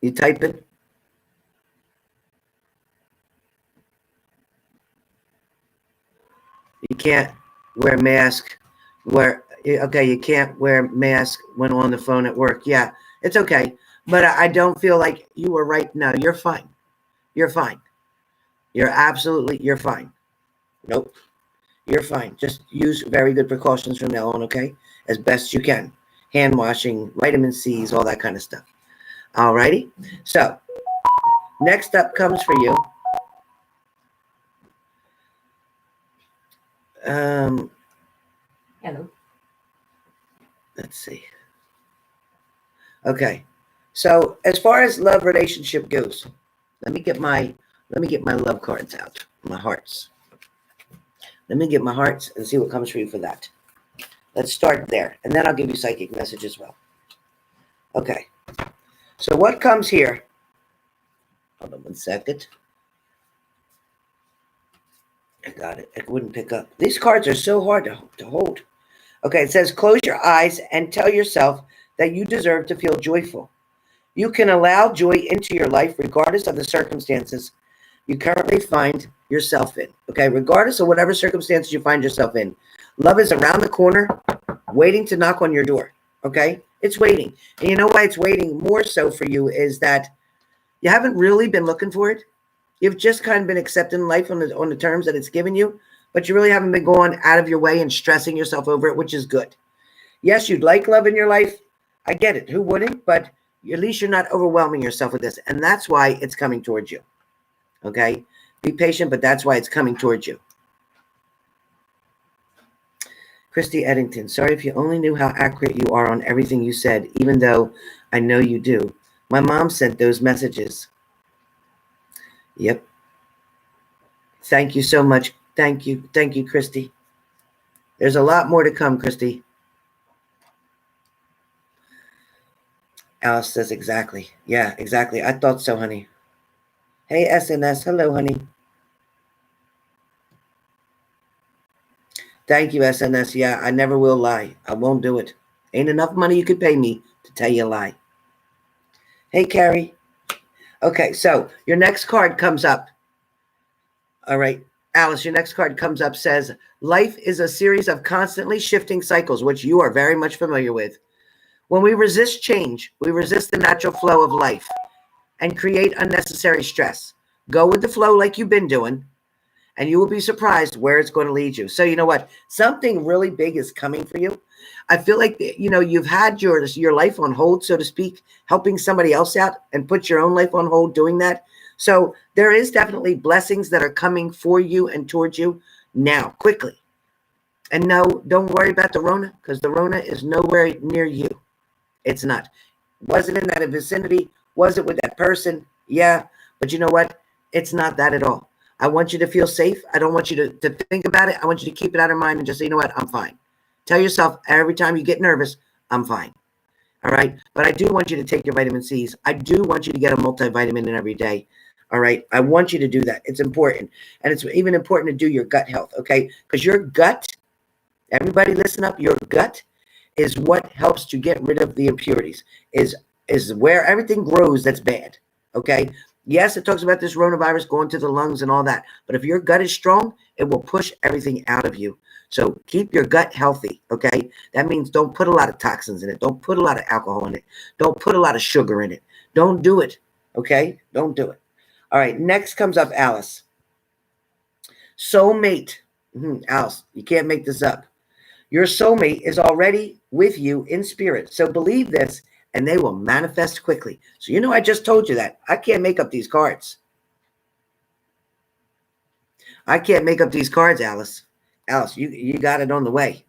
you type it? You can't wear a mask. Okay, you can't wear a mask when on the phone at work. Yeah, it's okay. But I don't feel like you were right. No, you're fine. You're fine. You're fine. Nope. You're fine. Just use very good precautions from now on, okay? As best you can. Hand washing, vitamin C's, all that kind of stuff. All righty? So, next up comes for you. Hello. Let's see. Okay. So, as far as love relationship goes, let me get my love cards out, my hearts. Let me get my hearts and see what comes for you for that. Let's start there, and then I'll give you psychic message as well. Okay. So what comes here? Hold on 1 second. I got it. It wouldn't pick up. These cards are so hard to hold. Okay, it says, close your eyes and tell yourself that you deserve to feel joyful. You can allow joy into your life regardless of the circumstances you currently find yourself in. Okay, regardless of whatever circumstances you find yourself in. Love is around the corner, waiting to knock on your door. Okay, it's waiting. And you know why it's waiting more so for you is that you haven't really been looking for it. You've just kind of been accepting life on the terms that it's given you, but you really haven't been going out of your way and stressing yourself over it, which is good. Yes, you'd like love in your life. I get it. Who wouldn't? But at least you're not overwhelming yourself with this. And that's why it's coming towards you. Okay? Be patient, but that's why it's coming towards you. Christy Eddington, sorry if you only knew how accurate you are on everything you said, even though I know you do. My mom sent those messages. Yep. Thank you so much. Thank you. Thank you, Christy. There's a lot more to come, Christy. Alice says exactly. Yeah, exactly. I thought so, honey. Hey, SNS. Hello, honey. Thank you, SNS. Yeah, I never will lie. I won't do it. Ain't enough money you could pay me to tell you a lie. Hey, Carrie. Okay, so your next card comes up. All right, Alice, your next card comes up, says, life is a series of constantly shifting cycles, which you are very much familiar with. When we resist change, we resist the natural flow of life and create unnecessary stress. Go with the flow like you've been doing, and you will be surprised where it's going to lead you. So you know what? Something really big is coming for you. I feel like, you know, you've had your life on hold, so to speak, helping somebody else out and put your own life on hold doing that. So there is definitely blessings that are coming for you and towards you now, quickly. And no, don't worry about the Rona, because the Rona is nowhere near you. It's not. Was it in that vicinity? Was it with that person? Yeah. But you know what? It's not that at all. I want you to feel safe. I don't want you to think about it. I want you to keep it out of mind and just say, you know what? I'm fine. Tell yourself every time you get nervous, I'm fine. All right. But I do want you to take your vitamin C's. I do want you to get a multivitamin in every day. All right. I want you to do that. It's important. And it's even important to do your gut health. Okay. Because your gut, everybody listen up, your gut is what helps to get rid of the impurities, is where everything grows that's bad. Okay. Yes, it talks about this coronavirus going to the lungs and all that. But if your gut is strong, it will push everything out of you. So keep your gut healthy, okay? That means don't put a lot of toxins in it. Don't put a lot of alcohol in it. Don't put a lot of sugar in it. Don't do it, okay? Don't do it. All right, next comes up Alice. Soulmate. Alice, you can't make this up. Your soulmate is already with you in spirit. So believe this, and they will manifest quickly. So you know I just told you that. I can't make up these cards. I can't make up these cards, Alice. Alice, you got it on the way.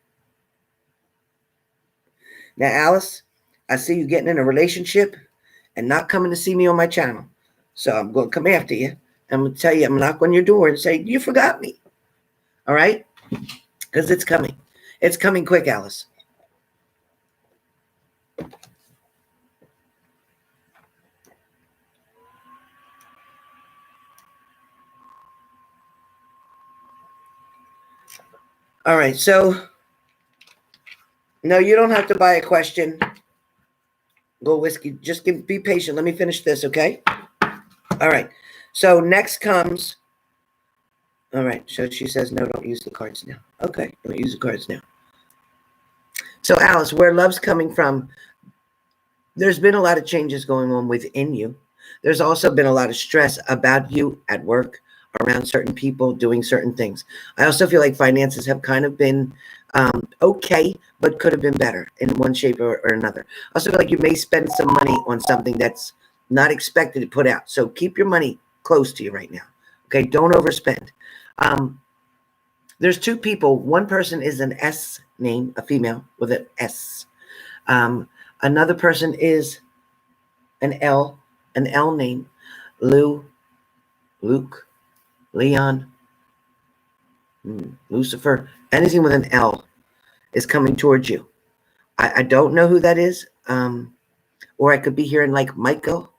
Now, Alice, I see you getting in a relationship and not coming to see me on my channel. So I'm going to come after you. I'm going to tell you, I'm going to knock on your door and say, you forgot me. All right? Because it's coming. It's coming quick, Alice. All right, so no, you don't have to buy a question. Go whiskey. Just be patient. Let me finish this, okay? All right. So next comes. All right. So she says, no, don't use the cards now. Okay, don't use the cards now. So Alice, where love's coming from, there's been a lot of changes going on within you. There's also been a lot of stress about you at work, around certain people, doing certain things. I also feel like finances have kind of been okay, but could have been better in one shape or another. I also feel like you may spend some money on something that's not expected to put out. So keep your money close to you right now. Okay, don't overspend. There's two people. One person is an S name, a female with an S. Another person is an L name, Luke, Leon, Lucifer, anything with an L is coming towards you. I don't know who that is. Or I could be hearing like Michael,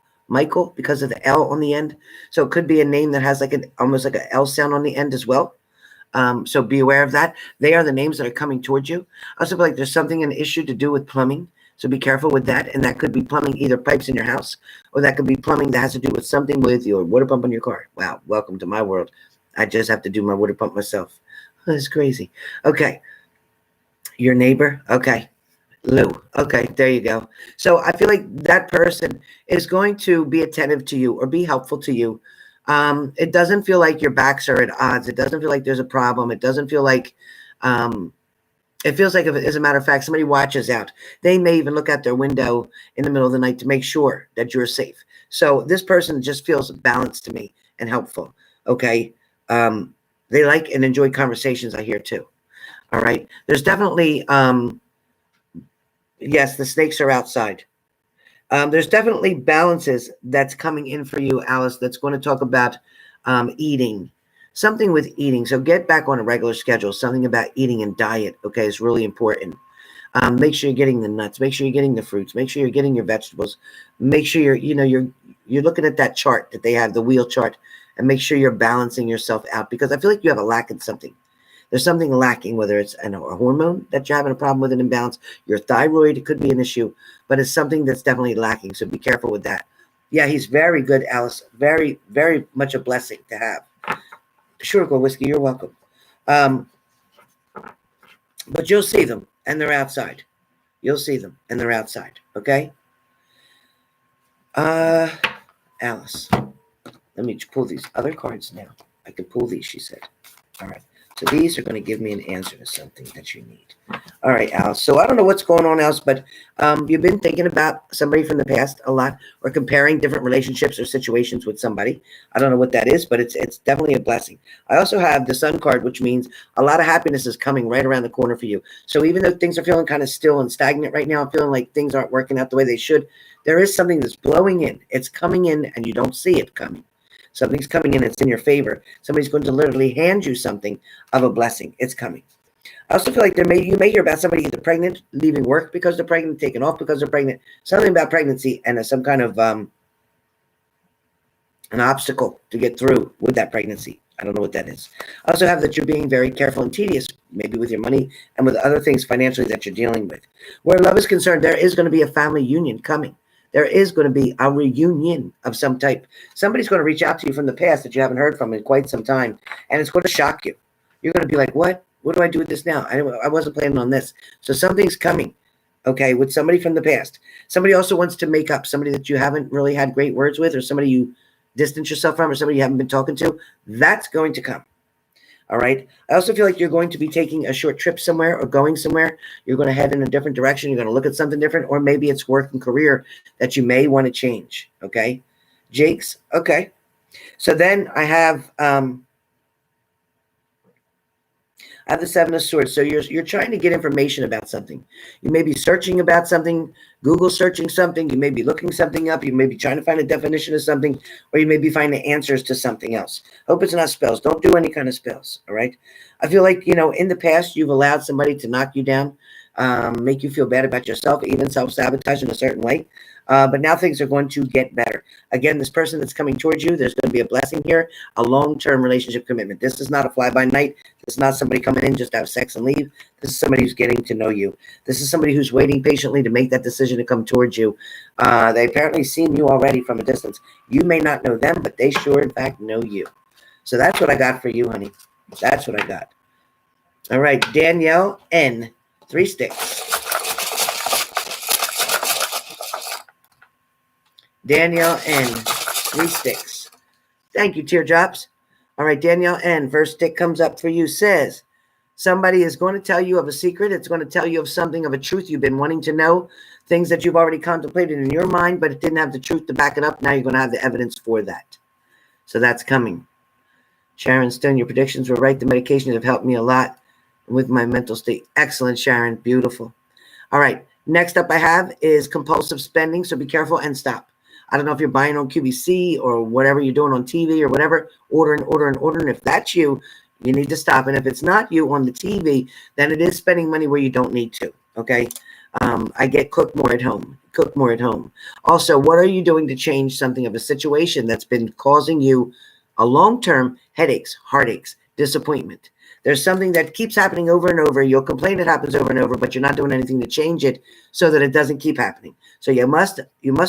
because of the L on the end. So it could be a name that has like almost like an L sound on the end as well. So be aware of that. They are the names that are coming towards you. I also feel like there's something, an issue to do with plumbing. So be careful with that. And that could be plumbing, either pipes in your house, or that could be plumbing that has to do with something with your water pump on your car. Wow. Welcome to my world. I just have to do my water pump myself. That's crazy. Okay. Your neighbor. Okay. Lou. Okay. There you go. So I feel like that person is going to be attentive to you or be helpful to you. It doesn't feel like your backs are at odds. It doesn't feel like there's a problem. It doesn't feel like, it feels like, if, as a matter of fact, somebody watches out. They may even look out their window in the middle of the night to make sure that you're safe. So this person just feels balanced to me and helpful. Okay. They like and enjoy conversations, I hear too. All right. There's definitely, yes, the snakes are outside. There's definitely balances that's coming in for you, Alice, that's going to talk about eating. Something with eating. So get back on a regular schedule. Something about eating and diet, okay, is really important. Make sure you're getting the nuts. Make sure you're getting the fruits. Make sure you're getting your vegetables. Make sure you're looking at that chart that they have, the wheel chart, and make sure you're balancing yourself out, because I feel like you have a lack in something. There's something lacking, whether it's a hormone that you're having a problem with, an imbalance, your thyroid, it could be an issue, but it's something that's definitely lacking. So be careful with that. Yeah, he's very good, Alice. Very, very much a blessing to have. Sure, go whiskey. You're welcome. But you'll see them, and they're outside. You'll see them, and they're outside. Okay? Alice, let me pull these other cards now. I can pull these, she said. All right. So these are going to give me an answer to something that you need. All right, Alice. So I don't know what's going on, Alice, but you've been thinking about somebody from the past a lot, or comparing different relationships or situations with somebody. I don't know what that is, but it's definitely a blessing. I also have the Sun card, which means a lot of happiness is coming right around the corner for you. So even though things are feeling kind of still and stagnant right now, I'm feeling like things aren't working out the way they should, there is something that's blowing in. It's coming in, and you don't see it coming. Something's coming in. It's in your favor. Somebody's going to literally hand you something of a blessing. It's coming. I also feel like you may hear about somebody either pregnant, leaving work because they're pregnant, taking off because they're pregnant, something about pregnancy, and some kind of an obstacle to get through with that pregnancy. I don't know what that is. I also have that you're being very careful and tedious, maybe with your money and with other things financially that you're dealing with. Where love is concerned, there is going to be a family union coming. There is going to be a reunion of some type. Somebody's going to reach out to you from the past that you haven't heard from in quite some time, and it's going to shock you. You're going to be like, what? What do I do with this now? I wasn't planning on this. So something's coming, okay, with somebody from the past. Somebody also wants to make up, somebody that you haven't really had great words with, or somebody you distance yourself from, or somebody you haven't been talking to. That's going to come. All right. I also feel like you're going to be taking a short trip somewhere or going somewhere. You're going to head in a different direction. You're going to look at something different, or maybe it's work and career that you may want to change. Okay. Jake's. Okay. So then I have the Seven of Swords. So you're trying to get information about something. You may be searching about something, Google searching something. You may be looking something up. You may be trying to find a definition of something, or you may be finding answers to something else. Hope it's not spells. Don't do any kind of spells. All right. I feel like, in the past, you've allowed somebody to knock you down, make you feel bad about yourself, even self-sabotage in a certain way. But now things are going to get better. Again, this person that's coming towards you, there's going to be a blessing here, a long-term relationship commitment. This is not a fly-by-night. This is not somebody coming in just to have sex and leave. This is somebody who's getting to know you. This is somebody who's waiting patiently to make that decision to come towards you. They apparently seen you already from a distance. You may not know them, but they sure, in fact, know you. So that's what I got for you, honey. That's what I got. All right, Danielle N, 3 sticks. Danielle N, 3 sticks. Thank you, teardrops. All right, Danielle N, first stick comes up for you, says, somebody is going to tell you of a secret. It's going to tell you of something, of a truth you've been wanting to know, things that you've already contemplated in your mind, but it didn't have the truth to back it up. Now you're going to have the evidence for that. So that's coming. Sharon Stone, your predictions were right. The medications have helped me a lot with my mental state. Excellent, Sharon. Beautiful. All right. Next up I have is compulsive spending. So be careful and stop. I don't know if you're buying on QVC or whatever you're doing on TV or whatever. Order. And if that's you, you need to stop. And if it's not you on the TV, then it is spending money where you don't need to. Okay. I get cook more at home. Also, what are you doing to change something of a situation that's been causing you a long-term headaches, heartaches, disappointment? There's something that keeps happening over and over. You'll complain it happens over and over, but you're not doing anything to change it so that it doesn't keep happening. So you must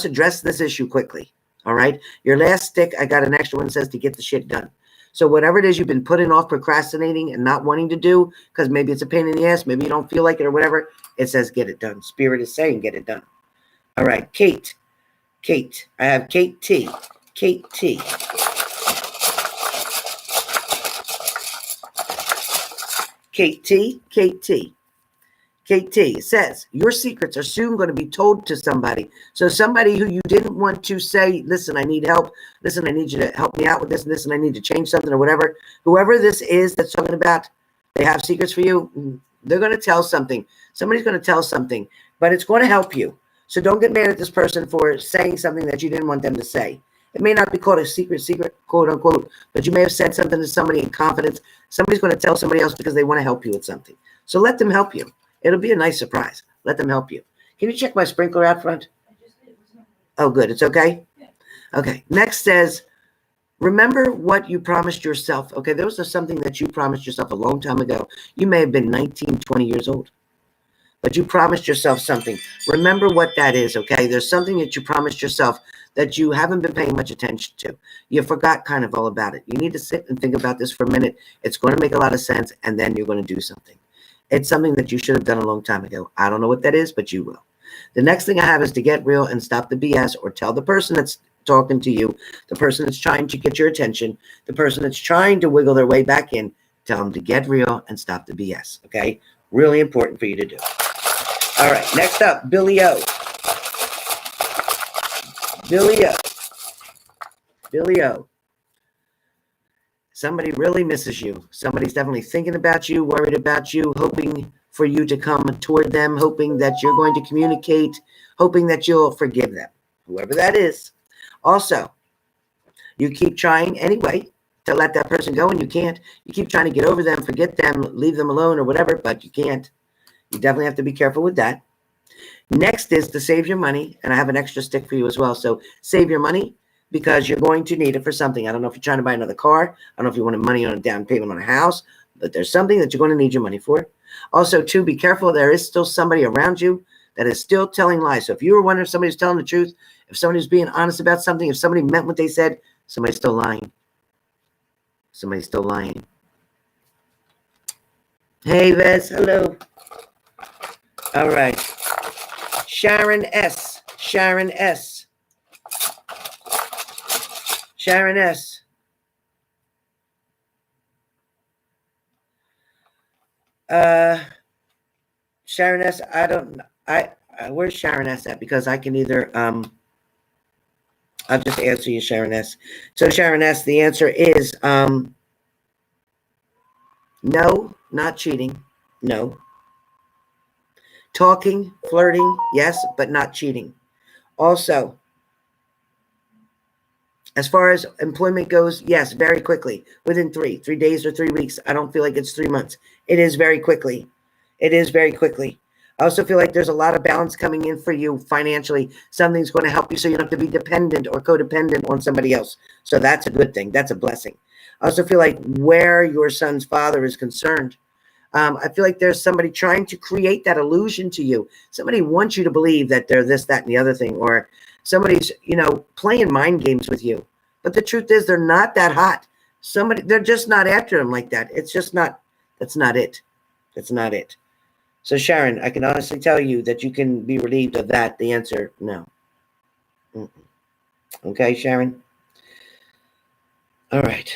address this issue quickly. All right. Your last stick, I got an extra one, says to get the shit done. So whatever it is you've been putting off, procrastinating, and not wanting to do, because maybe it's a pain in the ass, maybe you don't feel like it or whatever, it says get it done. Spirit is saying get it done. All right. Kate. I have Kate T. Kate T. Kate T. Kate T says, your secrets are soon going to be told to somebody. So somebody who you didn't want to say, listen, I need help. Listen, I need you to help me out with this and this, and I need to change something or whatever. Whoever this is that's talking about, they have secrets for you. They're going to tell something. Somebody's going to tell something, but it's going to help you. So don't get mad at this person for saying something that you didn't want them to say. It may not be called a secret, quote unquote, but you may have said something to somebody in confidence. Somebody's going to tell somebody else because they want to help you with something. So let them help you. It'll be a nice surprise. Let them help you. Can you check my sprinkler out front? Oh, good. It's okay? Yeah. Okay. Next says, remember what you promised yourself. Okay, those are something that you promised yourself a long time ago. You may have been 19, 20 years old, but you promised yourself something. Remember what that is, okay? There's something that you promised yourself that you haven't been paying much attention to. You forgot kind of all about it. You need to sit and think about this for a minute. It's going to make a lot of sense, and then you're going to do something. It's something that you should have done a long time ago. I don't know what that is, but you will. The next thing I have is to get real and stop the BS, or tell the person that's talking to you, the person that's trying to get your attention, the person that's trying to wiggle their way back in, tell them to get real and stop the BS, okay? Really important for you to do. All right, next up, Billy O. Billy O. Billy O. Somebody really misses you. Somebody's definitely thinking about you, worried about you, hoping for you to come toward them, hoping that you're going to communicate, hoping that you'll forgive them, whoever that is. Also, you keep trying anyway to let that person go, and you can't. You keep trying to get over them, forget them, leave them alone or whatever, but you can't. You definitely have to be careful with that. Next is to save your money, and I have an extra stick for you as well. So save your money, because you're going to need it for something. I don't know if you're trying to buy another car. I don't know if you want money on a down payment on a house, but there's something that you're going to need your money for. Also, too, be careful. There is still somebody around you that is still telling lies. So if you were wondering if somebody's telling the truth, if somebody's being honest about something, if somebody meant what they said, somebody's still lying. Somebody's still lying. Hey, Vez. Hello. All right. Sharon S. Sharon S. Sharon S. Sharon S. Where's Sharon S. at? Because I can either, I'll just answer you, Sharon S. So Sharon S., the answer is, no, not cheating. No. Talking, flirting, yes, but not cheating. Also, as far as employment goes, yes, very quickly, within 3 days or 3 weeks. I don't feel like it's 3 months. It is very quickly. It is very quickly. I also feel like there's a lot of balance coming in for you financially. Something's going to help you so you don't have to be dependent or codependent on somebody else. So that's a good thing. That's a blessing. I also feel like where your son's father is concerned, I feel like there's somebody trying to create that illusion to you. Somebody wants you to believe that they're this, that, and the other thing, or somebody's, playing mind games with you. But the truth is, they're not that hot. They're just not after him like that. It's just not, that's not it. That's not it. So Sharon, I can honestly tell you that you can be relieved of that. The answer, no. Mm-mm. Okay, Sharon? All right.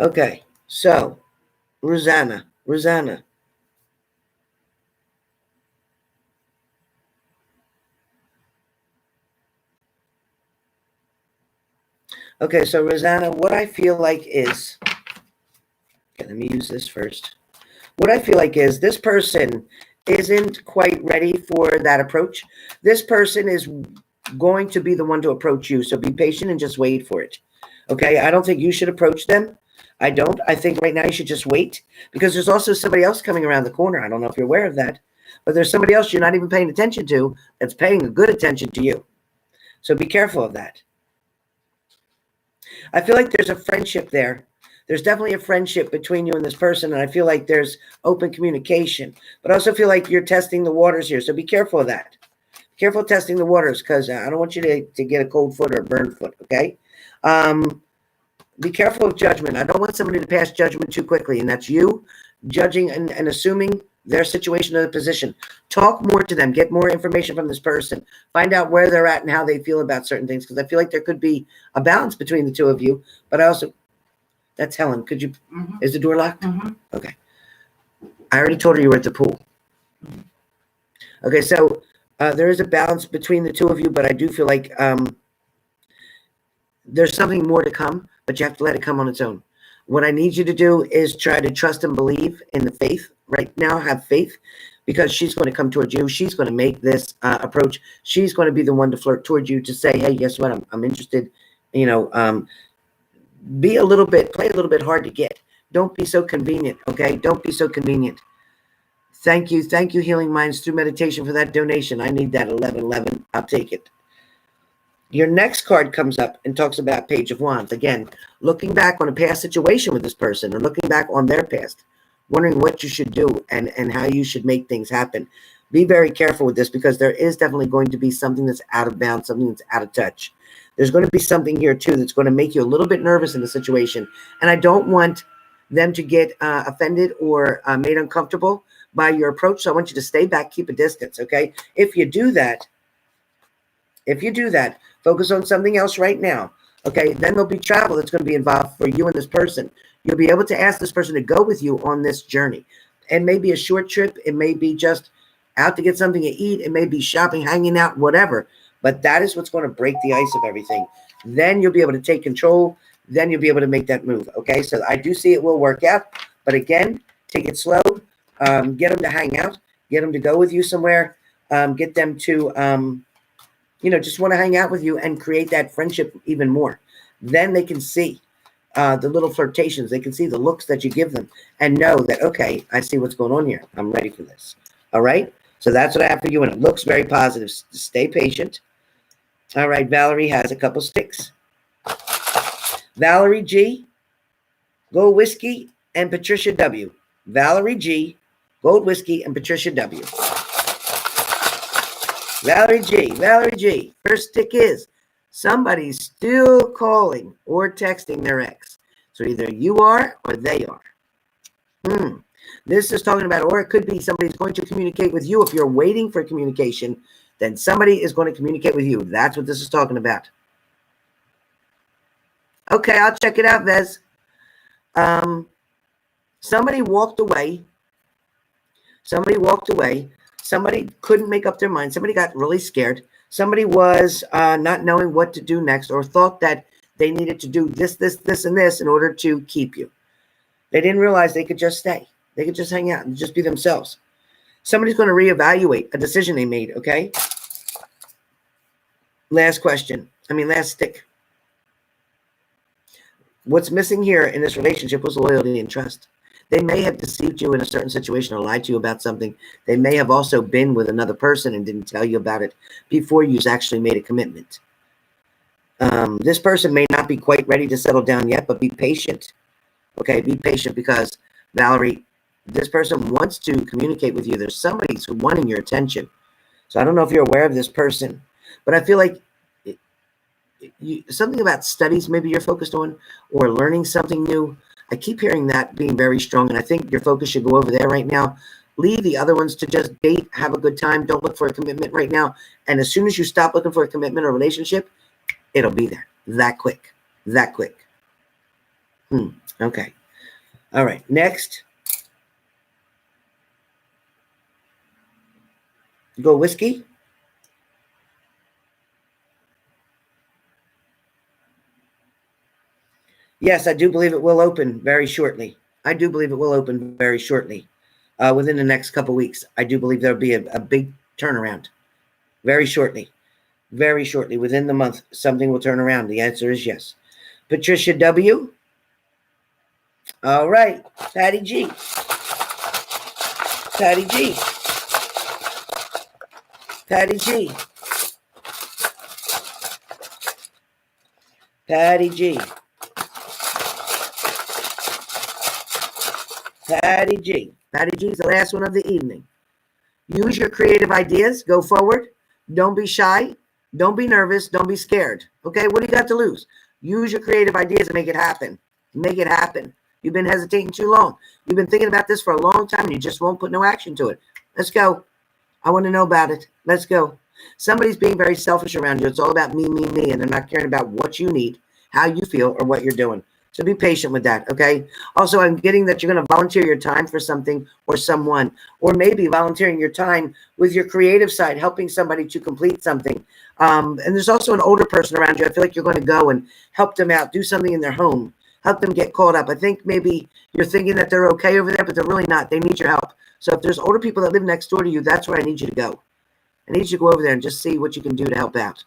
Okay, so Rosanna. Okay, so Rosanna, what I feel like is, okay, let me use this first. What I feel like is this person isn't quite ready for that approach. This person is going to be the one to approach you, so be patient and just wait for it. Okay, I don't think you should approach them. I don't. I think right now you should just wait, because there's also somebody else coming around the corner. I don't know if you're aware of that, but there's somebody else you're not even paying attention to that's paying a good attention to you. So be careful of that. I feel like there's a friendship there. There's definitely a friendship between you and this person, and I feel like there's open communication. But I also feel like you're testing the waters here, so be careful of that. Be careful testing the waters, because I don't want you to get a cold foot or a burned foot, okay? Be careful of judgment. I don't want somebody to pass judgment too quickly, and that's you. judging and assuming their situation or their position. Talk more to them. Get more information from this person. Find out where they're at and how they feel about certain things, because I feel like there could be a balance between the two of you. But I also, that's Helen. Could you, is the door locked? Okay. I already told her you were at the pool. Okay, so there is a balance between the two of you, but I do feel like there's something more to come, but you have to let it come on its own. What I need you to do is try to trust and believe in the faith right now. Have faith, because she's going to come towards you. She's going to make this approach. She's going to be the one to flirt towards you, to say, hey, guess what? I'm interested. You know, play a little bit hard to get. Don't be so convenient, okay? Don't be so convenient. Thank you, Healing Minds through meditation, for that donation. I need that 1111. I'll take it. Your next card comes up and talks about Page of Wands. Again, looking back on a past situation with this person, or looking back on their past, wondering what you should do and how you should make things happen. Be very careful with this, because there is definitely going to be something that's out of bounds, something that's out of touch. There's going to be something here, too, that's going to make you a little bit nervous in the situation. And I don't want them to get offended or made uncomfortable by your approach. So I want you to stay back, keep a distance, okay? If you do that, focus on something else right now, okay? Then there'll be travel that's going to be involved for you and this person. You'll be able to ask this person to go with you on this journey. It may be a short trip. It may be just out to get something to eat. It may be shopping, hanging out, whatever. But that is what's going to break the ice of everything. Then you'll be able to take control. Then you'll be able to make that move, okay? So I do see it will work out. But again, take it slow. Get them to hang out. Get them to go with you somewhere. Get them to... just want to hang out with you and create that friendship even more. Then they can see the little flirtations. They can see the looks that you give them and know that, okay, I see what's going on here. I'm ready for this. All right? So that's what I have for you, and it looks very positive. Stay patient. All right, Valerie has a couple sticks. Valerie G, Gold Whiskey, and Patricia W. Valerie G, Gold Whiskey, and Patricia W. Valerie G. First stick is somebody's still calling or texting their ex. So either you are or they are. This is talking about, or it could be somebody's going to communicate with you. If you're waiting for communication, then somebody is going to communicate with you. That's what this is talking about. Okay, I'll check it out, Vez. Somebody walked away. Somebody couldn't make up their mind. Somebody got really scared. Somebody was not knowing what to do next, or thought that they needed to do this, and this in order to keep you. They didn't realize they could just stay. They could just hang out and just be themselves. Somebody's going to reevaluate a decision they made, okay? Last stick. What's missing here in this relationship was loyalty and trust. They may have deceived you in a certain situation or lied to you about something. They may have also been with another person and didn't tell you about it before you actually made a commitment. This person may not be quite ready to settle down yet, but be patient. Okay, be patient, because, Valerie, this person wants to communicate with you. There's somebody who's wanting your attention. So I don't know if you're aware of this person, but I feel like something about studies maybe you're focused on, or learning something new. I keep hearing that being very strong, and I think your focus should go over there right now. Leave the other ones to just date, have a good time. Don't look for a commitment right now. And as soon as you stop looking for a commitment or relationship, it'll be there. That quick. Okay. All right. Next. Go whiskey. Yes, I do believe it will open very shortly. Within the next couple weeks. I do believe there'll be a big turnaround very shortly. Within the month, something will turn around. The answer is yes. Patricia W. All right. Patty G. Patty G is the last one of the evening. Use your creative ideas. Go forward. Don't be shy. Don't be nervous. Don't be scared. Okay, what do you got to lose? Use your creative ideas and make it happen. You've been hesitating too long. You've been thinking about this for a long time and you just won't put no action to it. Let's go. I want to know about it. Let's go. Somebody's being very selfish around you. It's all about me, me, me, and they're not caring about what you need, how you feel, or what you're doing. So be patient with that, okay? Also, I'm getting that you're going to volunteer your time for something or someone, or maybe volunteering your time with your creative side, helping somebody to complete something. And there's also an older person around you. I feel like you're going to go and help them out, do something in their home, help them get caught up. I think maybe you're thinking that they're okay over there, but they're really not. They need your help. So if there's older people that live next door to you, that's where I need you to go. I need you to go over there and just see what you can do to help out.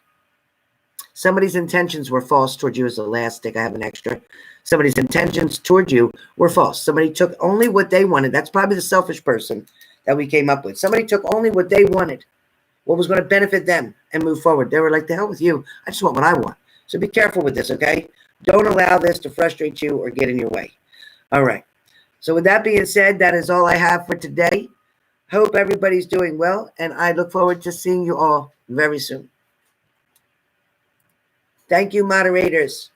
Somebody's intentions were false towards you as the last stick. I have an extra. Somebody's intentions toward you were false. Somebody took only what they wanted. That's probably the selfish person that we came up with. Somebody took only what they wanted, what was going to benefit them and move forward. They were like, the hell with you. I just want what I want. So be careful with this, okay? Don't allow this to frustrate you or get in your way. All right. So with that being said, that is all I have for today. Hope everybody's doing well, and I look forward to seeing you all very soon. Thank you, moderators.